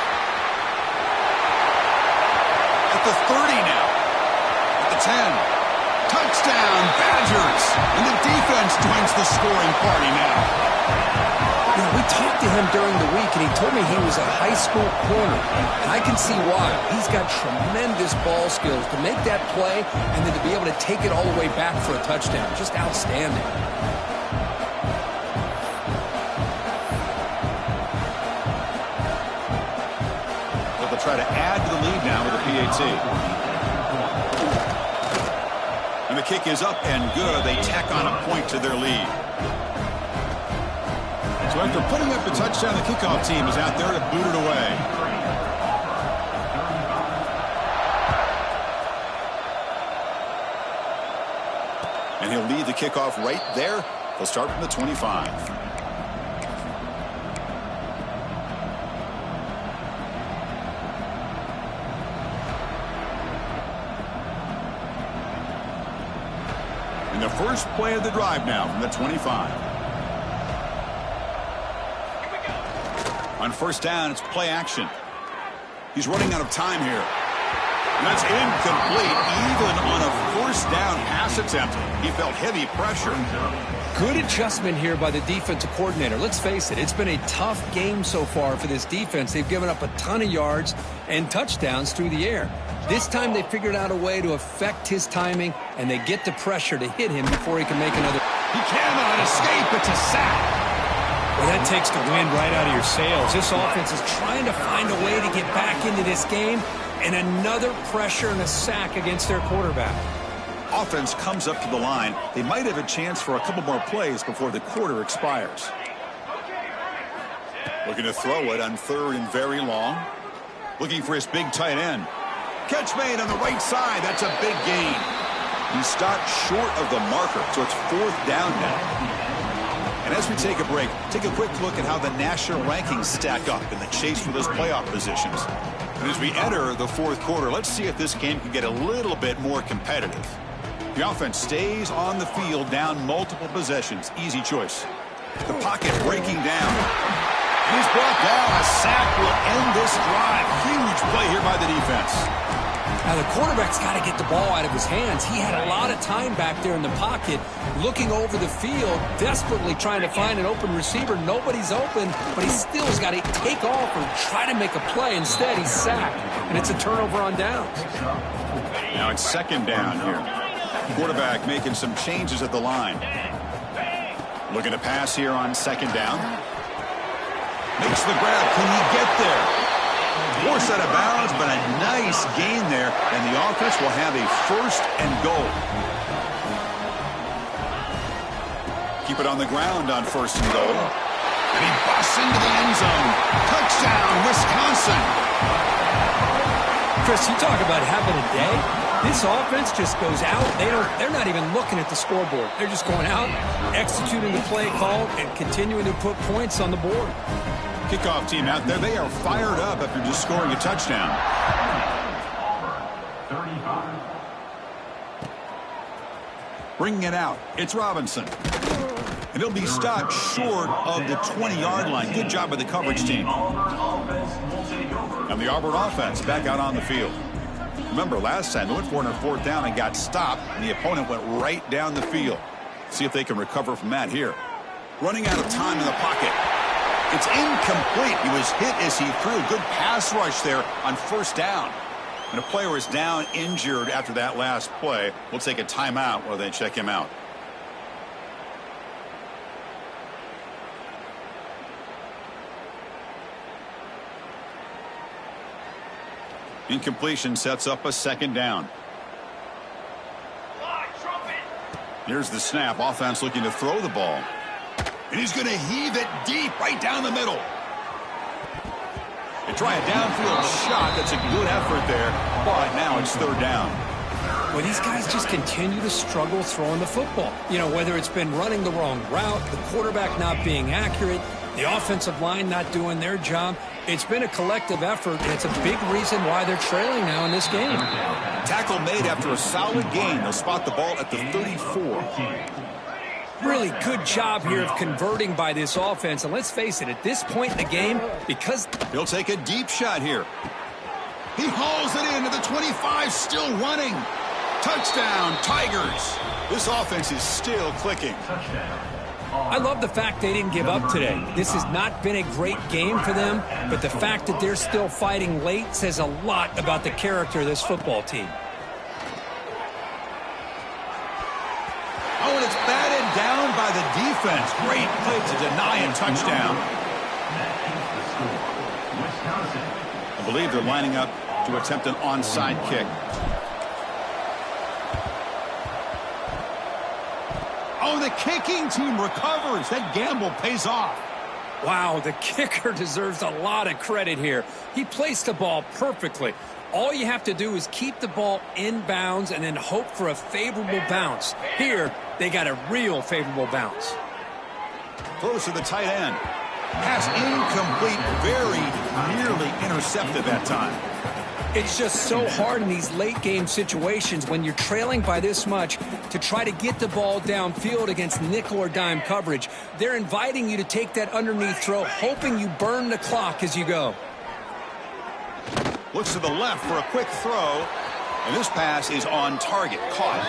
At the 30 now. 10. Touchdown, Badgers. And the defense joins the scoring party now. You know, we talked to him during the week, and he told me he was a high school corner. And I can see why. He's got tremendous ball skills to make that play and then to be able to take it all the way back for a touchdown. Just outstanding. They'll try to add to the lead now with a PAT. And the kick is up and good. They tack on a point to their lead. So after putting up the touchdown, the kickoff team is out there to boot it away. And he'll lead the kickoff right there. They'll start from the 25. The first play of the drive now from the 25. On first down, it's play action. He's running out of time here. And that's incomplete. Even on a first down pass attempt, he felt heavy pressure. Good adjustment here by the defensive coordinator. Let's face it, it's been a tough game so far for this defense. They've given up a ton of yards and touchdowns through the air. This time they figured out a way to affect his timing, and they get the pressure to hit him before he can make another. He cannot escape. It's a sack. Well, that takes the wind right out of your sails. This offense is trying to find a way to get back into this game, and another pressure and a sack against their quarterback. Offense comes up to the line. They might have a chance for a couple more plays before the quarter expires. Looking to throw it on third and very long. Looking for his big tight end. Catch made on the right side. That's a big gain. He stopped short of the marker, so it's fourth down now. And as we take a break, take a quick look at how the national rankings stack up in the chase for those playoff positions. And as we enter the fourth quarter, let's see if this game can get a little bit more competitive. The offense stays on the field down multiple possessions. Easy choice. The pocket breaking down. He's brought down. A sack will end this drive. Huge play here by the defense. Now, the quarterback's got to get the ball out of his hands. He had a lot of time back there in the pocket, looking over the field, desperately trying to find an open receiver. Nobody's open, but he still has got to take off or try to make a play. Instead, he's sacked, and it's a turnover on downs. Now it's second down here. Quarterback making some changes at the line. Looking to pass here on second down. Makes the grab. Can he get there? Forced out of bounds, but a nice gain there, and the offense will have a first and goal. Keep it on the ground on first and goal. And he busts into the end zone. Touchdown, Wisconsin. Chris, you talk about having a day. This offense just goes out. They're not even looking at the scoreboard. They're just going out, executing the play call, and continuing to put points on the board. Kickoff team out there, they are fired up after just scoring a touchdown. Bringing it out, it's Robinson. And he'll be stopped short of the 20-yard line. Good job by the coverage team. And the Auburn offense back out on the field. Remember, last time they went for it on 4th down and got stopped, and the opponent went right down the field. See if they can recover from that here. Running out of time in the pocket. It's incomplete. He was hit as he threw. Good pass rush there on 1st down. And a player is down injured after that last play. We'll take a timeout while they check him out. Incompletion sets up a 2nd down. Here's the snap. Offense looking to throw the ball. And he's going to heave it deep right down the middle. They try a downfield shot. That's a good effort there. But now it's 3rd down. Well, these guys just continue to struggle throwing the football. You know, whether it's been running the wrong route, the quarterback not being accurate, the offensive line not doing their job. It's been a collective effort, and it's a big reason why they're trailing now in this game. Tackle made after a solid gain. They'll spot the ball at the 34. Really good job here of converting by this offense. And let's face it, at this point in the game, because he'll take a deep shot here. He hauls it into the 25, still running. Touchdown, Tigers. This offense is still clicking. I love the fact they didn't give up today. This has not been a great game for them, but the fact that they're still fighting late says a lot about the character of this football team. Oh, and it's batted down by the defense. Great play to deny a touchdown. I believe they're lining up to attempt an onside kick. Oh, the kicking team recovers. That gamble pays off. Wow, the kicker deserves a lot of credit here. He placed the ball perfectly. All you have to do is keep the ball in bounds and then hope for a favorable bounce. Here, they got a real favorable bounce. Throws to the tight end. Pass incomplete, very nearly intercepted that time. It's just so hard in these late game situations when you're trailing by this much to try to get the ball downfield against nickel or dime coverage. They're inviting you to take that underneath throw, hoping you burn the clock as you go. Looks to the left for a quick throw, and this pass is on target, caught.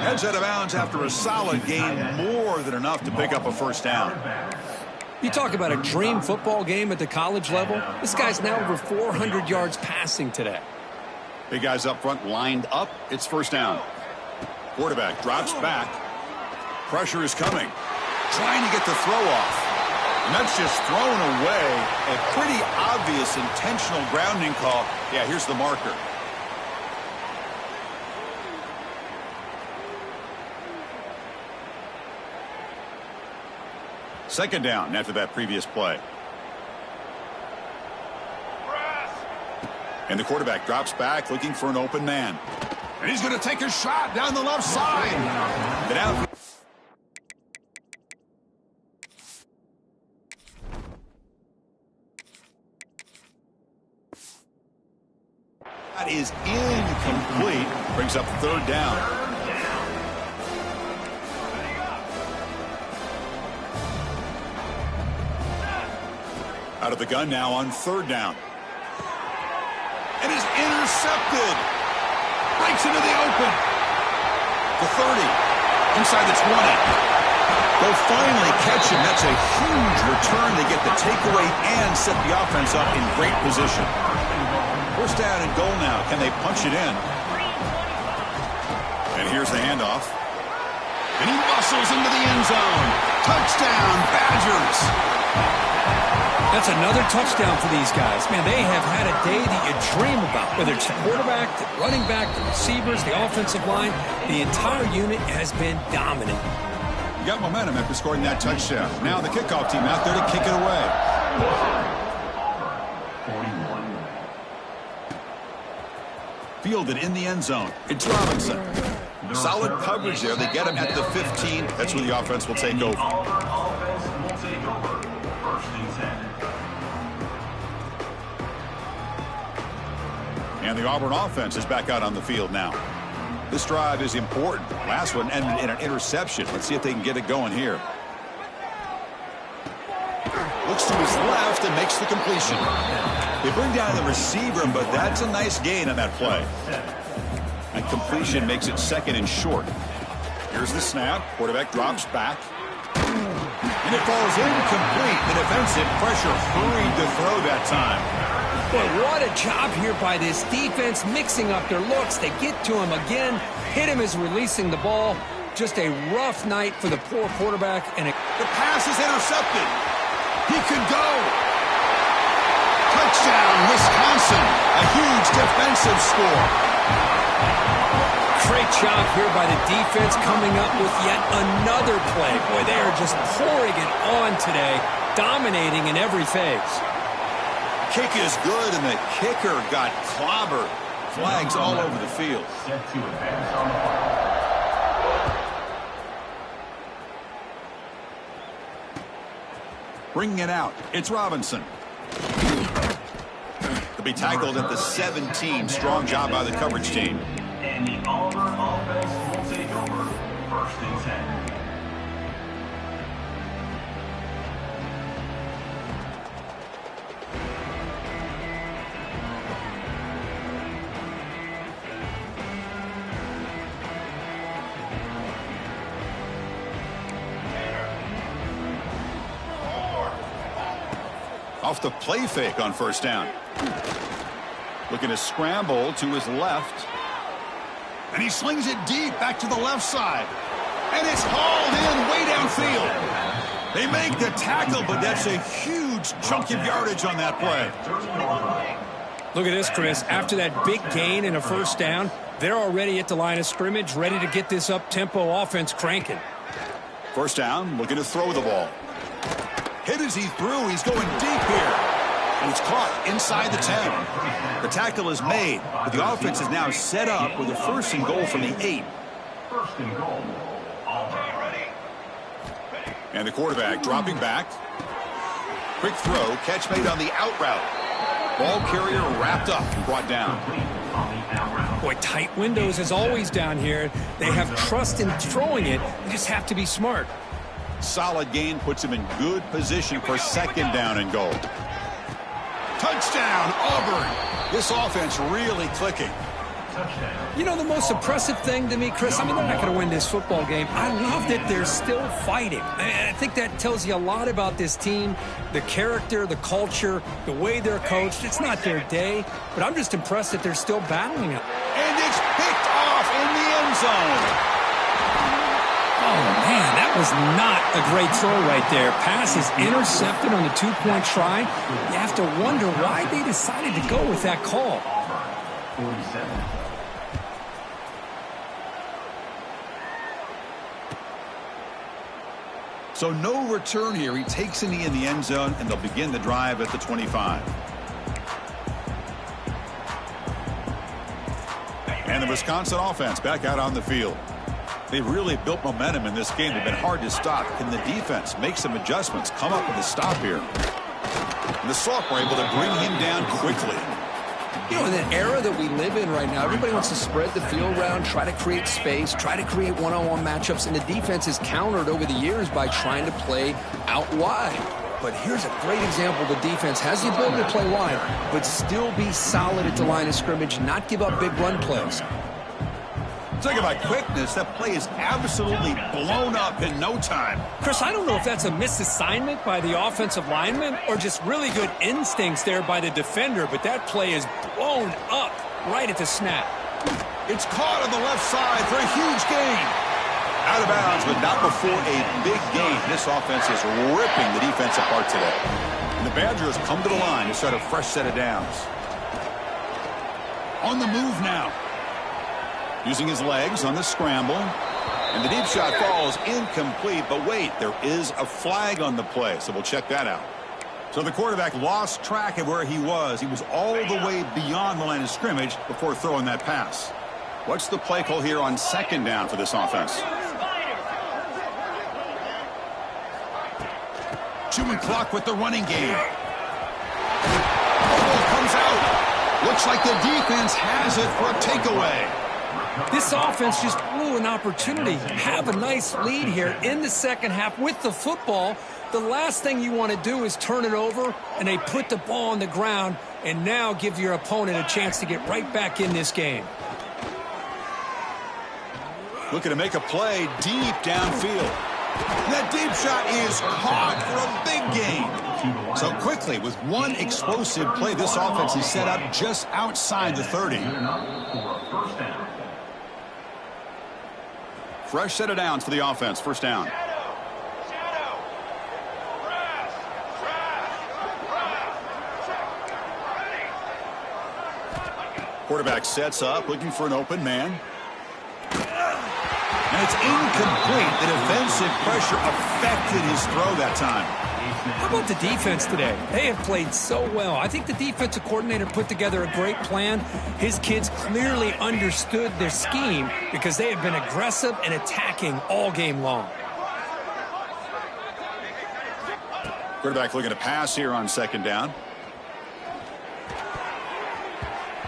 Heads out of bounds after a solid gain, more than enough to pick up a 1st down. You talk about a dream football game at the college level. This guy's now over 400 yards passing today. Big guys up front lined up. It's 1st down. Quarterback drops back. Pressure is coming. Trying to get the throw off. And that's just thrown away. A pretty obvious intentional grounding call. Yeah, here's the marker. Second down after that previous play. And the quarterback drops back looking for an open man. And he's going to take a shot down the left side. Get out. That is incomplete. Brings up 3rd down. Out of the gun now on 3rd down. And is intercepted. Breaks into the open. The 30. Inside the 20. They'll finally catch him. That's a huge return. They get the takeaway and set the offense up in great position. 1st down and goal now. Can they punch it in? And here's the handoff. And he muscles into the end zone. Touchdown, Badgers. That's another touchdown for these guys. Man, they have had a day that you dream about. Whether it's the quarterback, the running back, the receivers, the offensive line, the entire unit has been dominant. You got momentum after scoring that touchdown. Now the kickoff team out there to kick it away. Fielded in the end zone. It's Robinson. Solid coverage there. They get him at the 15. That's where the offense will take over. And the Auburn offense is back out on the field now. This drive is important. Last one ended in an interception. Let's see if they can get it going here. Looks to his left and makes the completion. They bring down the receiver, but that's a nice gain on that play. And completion makes it 2nd and short. Here's the snap. Quarterback drops back. And it falls incomplete. The defensive pressure hurried to throw that time. Boy, what a job here by this defense, mixing up their looks. They get to him again, hit him as releasing the ball. Just a rough night for the poor quarterback. And the pass is intercepted. He could go. Touchdown, Wisconsin. A huge defensive score. Great job here by the defense coming up with yet another play. Boy, they are just pouring it on today, dominating in every phase. Kick is good, and the kicker got clobbered. Flags all over the field. Bringing it out, it's Robinson. He'll be tackled at the 17. Strong job by the coverage team. And the Auburn offense will take over 1st and 10. Off the play fake on 1st down. Looking to scramble to his left. And he slings it deep back to the left side. And it's hauled in way downfield. They make the tackle, but that's a huge chunk of yardage on that play. Look at this, Chris. After that big gain and a 1st down, they're already at the line of scrimmage, ready to get this up-tempo offense cranking. 1st down, looking to throw the ball. Hit as he threw. He's going deep here. And it's caught inside the 10. The tackle is made, but the offense is now set up with a 1st and goal from the 8. 1st and goal. And the quarterback dropping back. Quick throw. Catch made on the out route. Ball carrier wrapped up and brought down. Boy, tight windows as always down here. They have trust in throwing it. They just have to be smart. Solid gain puts him in good position for 2nd down and goal. Touchdown, Auburn. This offense really clicking. You know, the most impressive thing to me, Chris, I mean, they're not going to win this football game. I love that they're still fighting. I think that tells you a lot about this team, the character, the culture, the way they're coached. It's not their day, but I'm just impressed that they're still battling it. And it's picked off in the end zone. Oh, man, that was not a great throw right there. Pass is intercepted on the 2-point try. You have to wonder why they decided to go with that call. 47. So no return here. He takes a knee in the end zone, and they'll begin the drive at the 25. And the Wisconsin offense back out on the field. They've really built momentum in this game. They've been hard to stop. Can the defense make some adjustments, come up with a stop here? And the sophomore able to bring him down quickly. You know, in that era that we live in right now, everybody wants to spread the field around, try to create space, try to create one-on-one matchups, and the defense is countered over the years by trying to play out wide. But here's a great example. The defense has the ability to play wide, but still be solid at the line of scrimmage, not give up big run plays. Talking about quickness, that play is absolutely blown up in no time. Chris, I don't know if that's a misassignment by the offensive lineman or just really good instincts there by the defender, but that play is blown up right at the snap. It's caught on the left side for a huge gain. Out of bounds, but not before a big gain. This offense is ripping the defense apart today. And the Badgers come to the line to start a fresh set of downs. On the move now. Using his legs on the scramble. And the deep shot falls incomplete. But wait, there is a flag on the play, so we'll check that out. So the quarterback lost track of where he was. He was all the way beyond the line of scrimmage before throwing that pass. What's the play call here on 2nd down for this offense? Chewing clock with the running game. Ball comes out. looks like the defense has it for a takeaway. This offense just blew an opportunity. Have a nice lead here in the second half with the football. The last thing you want to do is turn it over, and they put the ball on the ground and now give your opponent a chance to get right back in this game. Looking to make a play deep downfield. That deep shot is caught for a big gain. So quickly, with one explosive play, this offense is set up just outside the 30. Fresh set of downs for the offense. First down. Quarterback sets up, looking for an open man. And it's incomplete. The defensive pressure affected his throw that time. How about the defense today? They have played so well. I think the defensive coordinator put together a great plan. His kids clearly understood their scheme because they have been aggressive and attacking all game long. Quarterback looking to pass here on second down.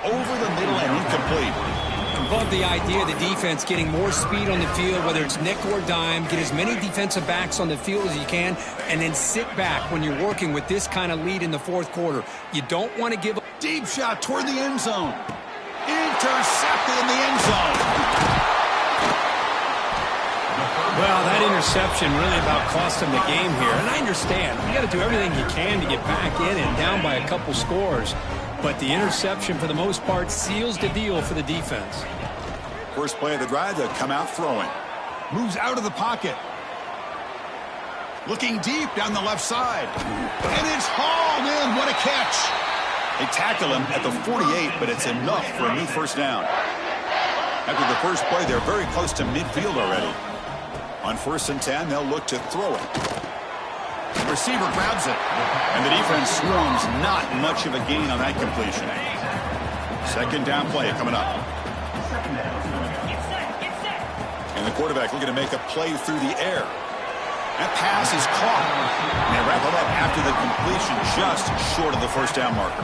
Over the middle and incomplete. Love the idea of the defense getting more speed on the field, whether it's nickel or dime. Get as many defensive backs on the field as you can, and then sit back when you're working with this kind of lead in the fourth quarter. You don't want to give a deep shot toward the end zone. Intercepted in the end zone. Well, that interception really about cost him the game here. And I understand. You got to do everything you can to get back in and down by a couple scores. But the interception, for the most part, seals the deal for the defense. First play of the drive, they'll come out throwing. Moves out of the pocket. Looking deep down the left side. And it's hauled in. What a catch. They tackle him at the 48, but it's enough for a new first down. After the first play, they're very close to midfield already. On 1st and 10, they'll look to throw it. The receiver grabs it, and the defense swarms. Not much of a gain on that completion. Second down play coming up. And the quarterback looking to make a play through the air. That pass is caught. And they wrap it up after the completion, just short of the first down marker.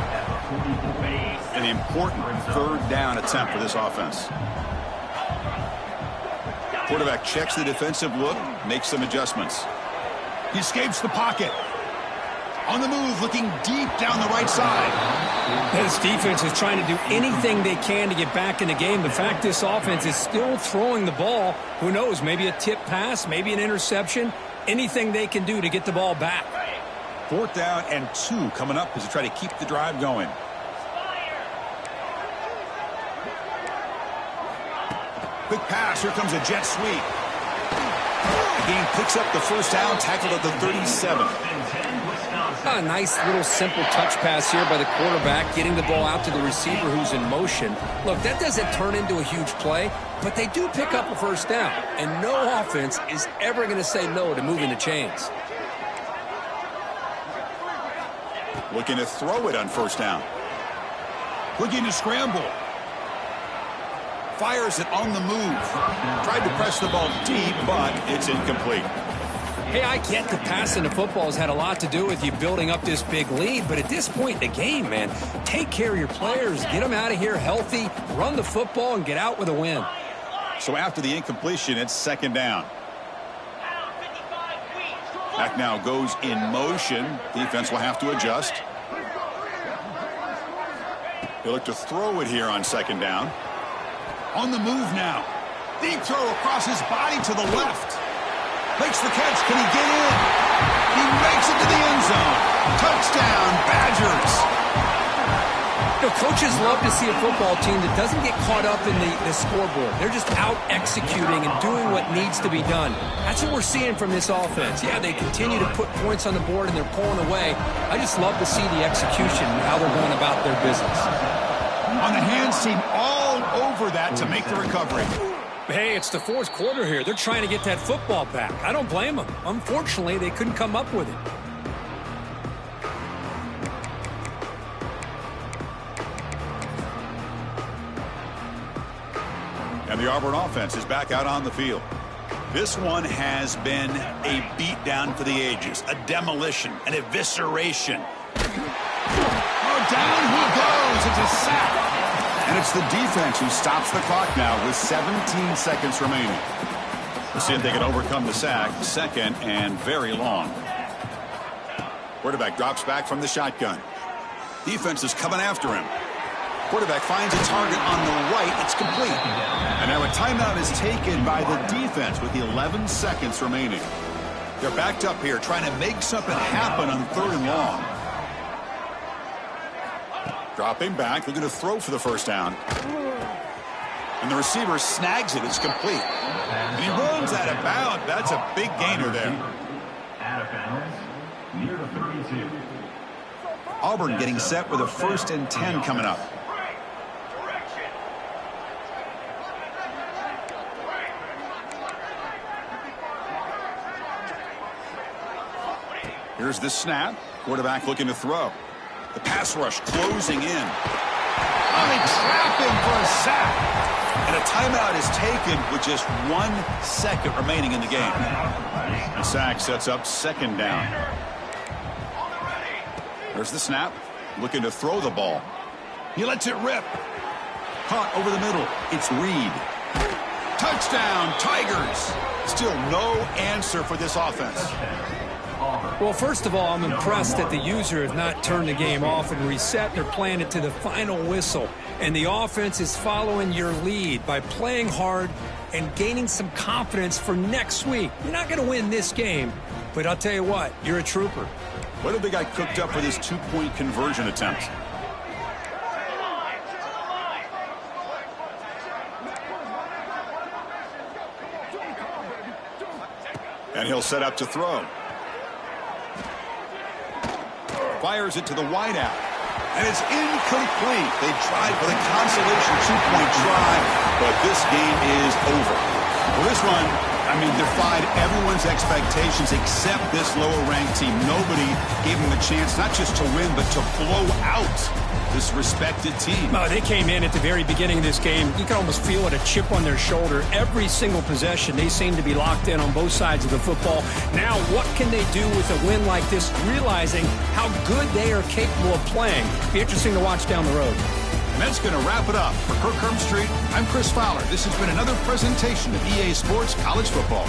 An important third down attempt for this offense. Quarterback checks the defensive look, makes some adjustments. He escapes the pocket. On the move, looking deep down the right side. This defense is trying to do anything they can to get back in the game. The fact this offense is still throwing the ball, who knows, maybe a tip pass, maybe an interception, anything they can do to get the ball back. 4th down and 2 coming up as they try to keep the drive going. Quick pass, here comes a jet sweep. The game picks up the first down, tackled at the 37. A nice little simple touch pass here by the quarterback, getting the ball out to the receiver who's in motion. Look, that doesn't turn into a huge play, but they do pick up a first down, and no offense is ever going to say no to moving the chains. Looking to throw it on first down. Looking to scramble. Fires it on the move. Tried to press the ball deep, but it's incomplete. Hey, I get the passing the football has had a lot to do with you building up this big lead, but at this point in the game, man, take care of your players. Get them out of here healthy, run the football, and get out with a win. So after the incompletion, it's second down. Back now goes in motion. Defense will have to adjust. They look to throw it here on second down. On the move now. Deep throw across his body to the left. Makes the catch. Can he get in? He makes it to the end zone. Touchdown, Badgers. You know, coaches love to see a football team that doesn't get caught up in the scoreboard. They're just out executing and doing what needs to be done. That's what we're seeing from this offense. Yeah, they continue to put points on the board and they're pulling away. I just love to see the execution and how they're going about their business. On the hands team, all over that to make the recovery. Hey, it's the fourth quarter here. They're trying to get that football back. I don't blame them. Unfortunately, they couldn't come up with it. And the Auburn offense is back out on the field. This one has been a beatdown for the ages, a demolition, an evisceration. Oh, down he goes. finds a sack. And it's the defense who stops the clock now with 17 seconds remaining. Let's see if they can overcome the sack. Second and very long. Quarterback drops back from the shotgun. Defense is coming after him. Quarterback finds a target on the right. It's complete. And now a timeout is taken by the defense with 11 seconds remaining. They're backed up here trying to make something happen on 3rd and long. Dropping back, looking to throw for the first down. And the receiver snags it. It's complete. And he runs out of bounds. That's a big gainer there. Out of bounds, near the 32. Auburn getting set with a 1st and 10 coming up. Here's the snap. Quarterback looking to throw. The pass rush closing in. Oh, they trap him for a sack. And a timeout is taken with just 1 second remaining in the game. The sack sets up 2nd down. There's the snap. Looking to throw the ball. He lets it rip. Caught over the middle. It's Reed. Touchdown, Tigers. Still no answer for this offense. Well, first of all, I'm impressed that the user has not turned the game off and reset. They're playing it to the final whistle. And the offense is following your lead by playing hard and gaining some confidence for next week. You're not going to win this game, but I'll tell you what, you're a trooper. What have they got cooked up for this 2-point conversion attempt? And he'll set up to throw. Fires it to the wideout. And it's incomplete. They tried for the consolation 2-point try, but this game is over. Well, this one, I mean, defied everyone's expectations except this lower-ranked team. Nobody gave them a chance not just to win, but to blow out this respected team. No, they came in at the very beginning of this game. You can almost feel it, a chip on their shoulder. Every single possession, they seem to be locked in on both sides of the football. Now, what can they do with a win like this, realizing how good they are capable of playing? Be interesting to watch down the road. And that's going to wrap it up. For Kirk Street, I'm Chris Fowler. This has been another presentation of EA Sports College Football.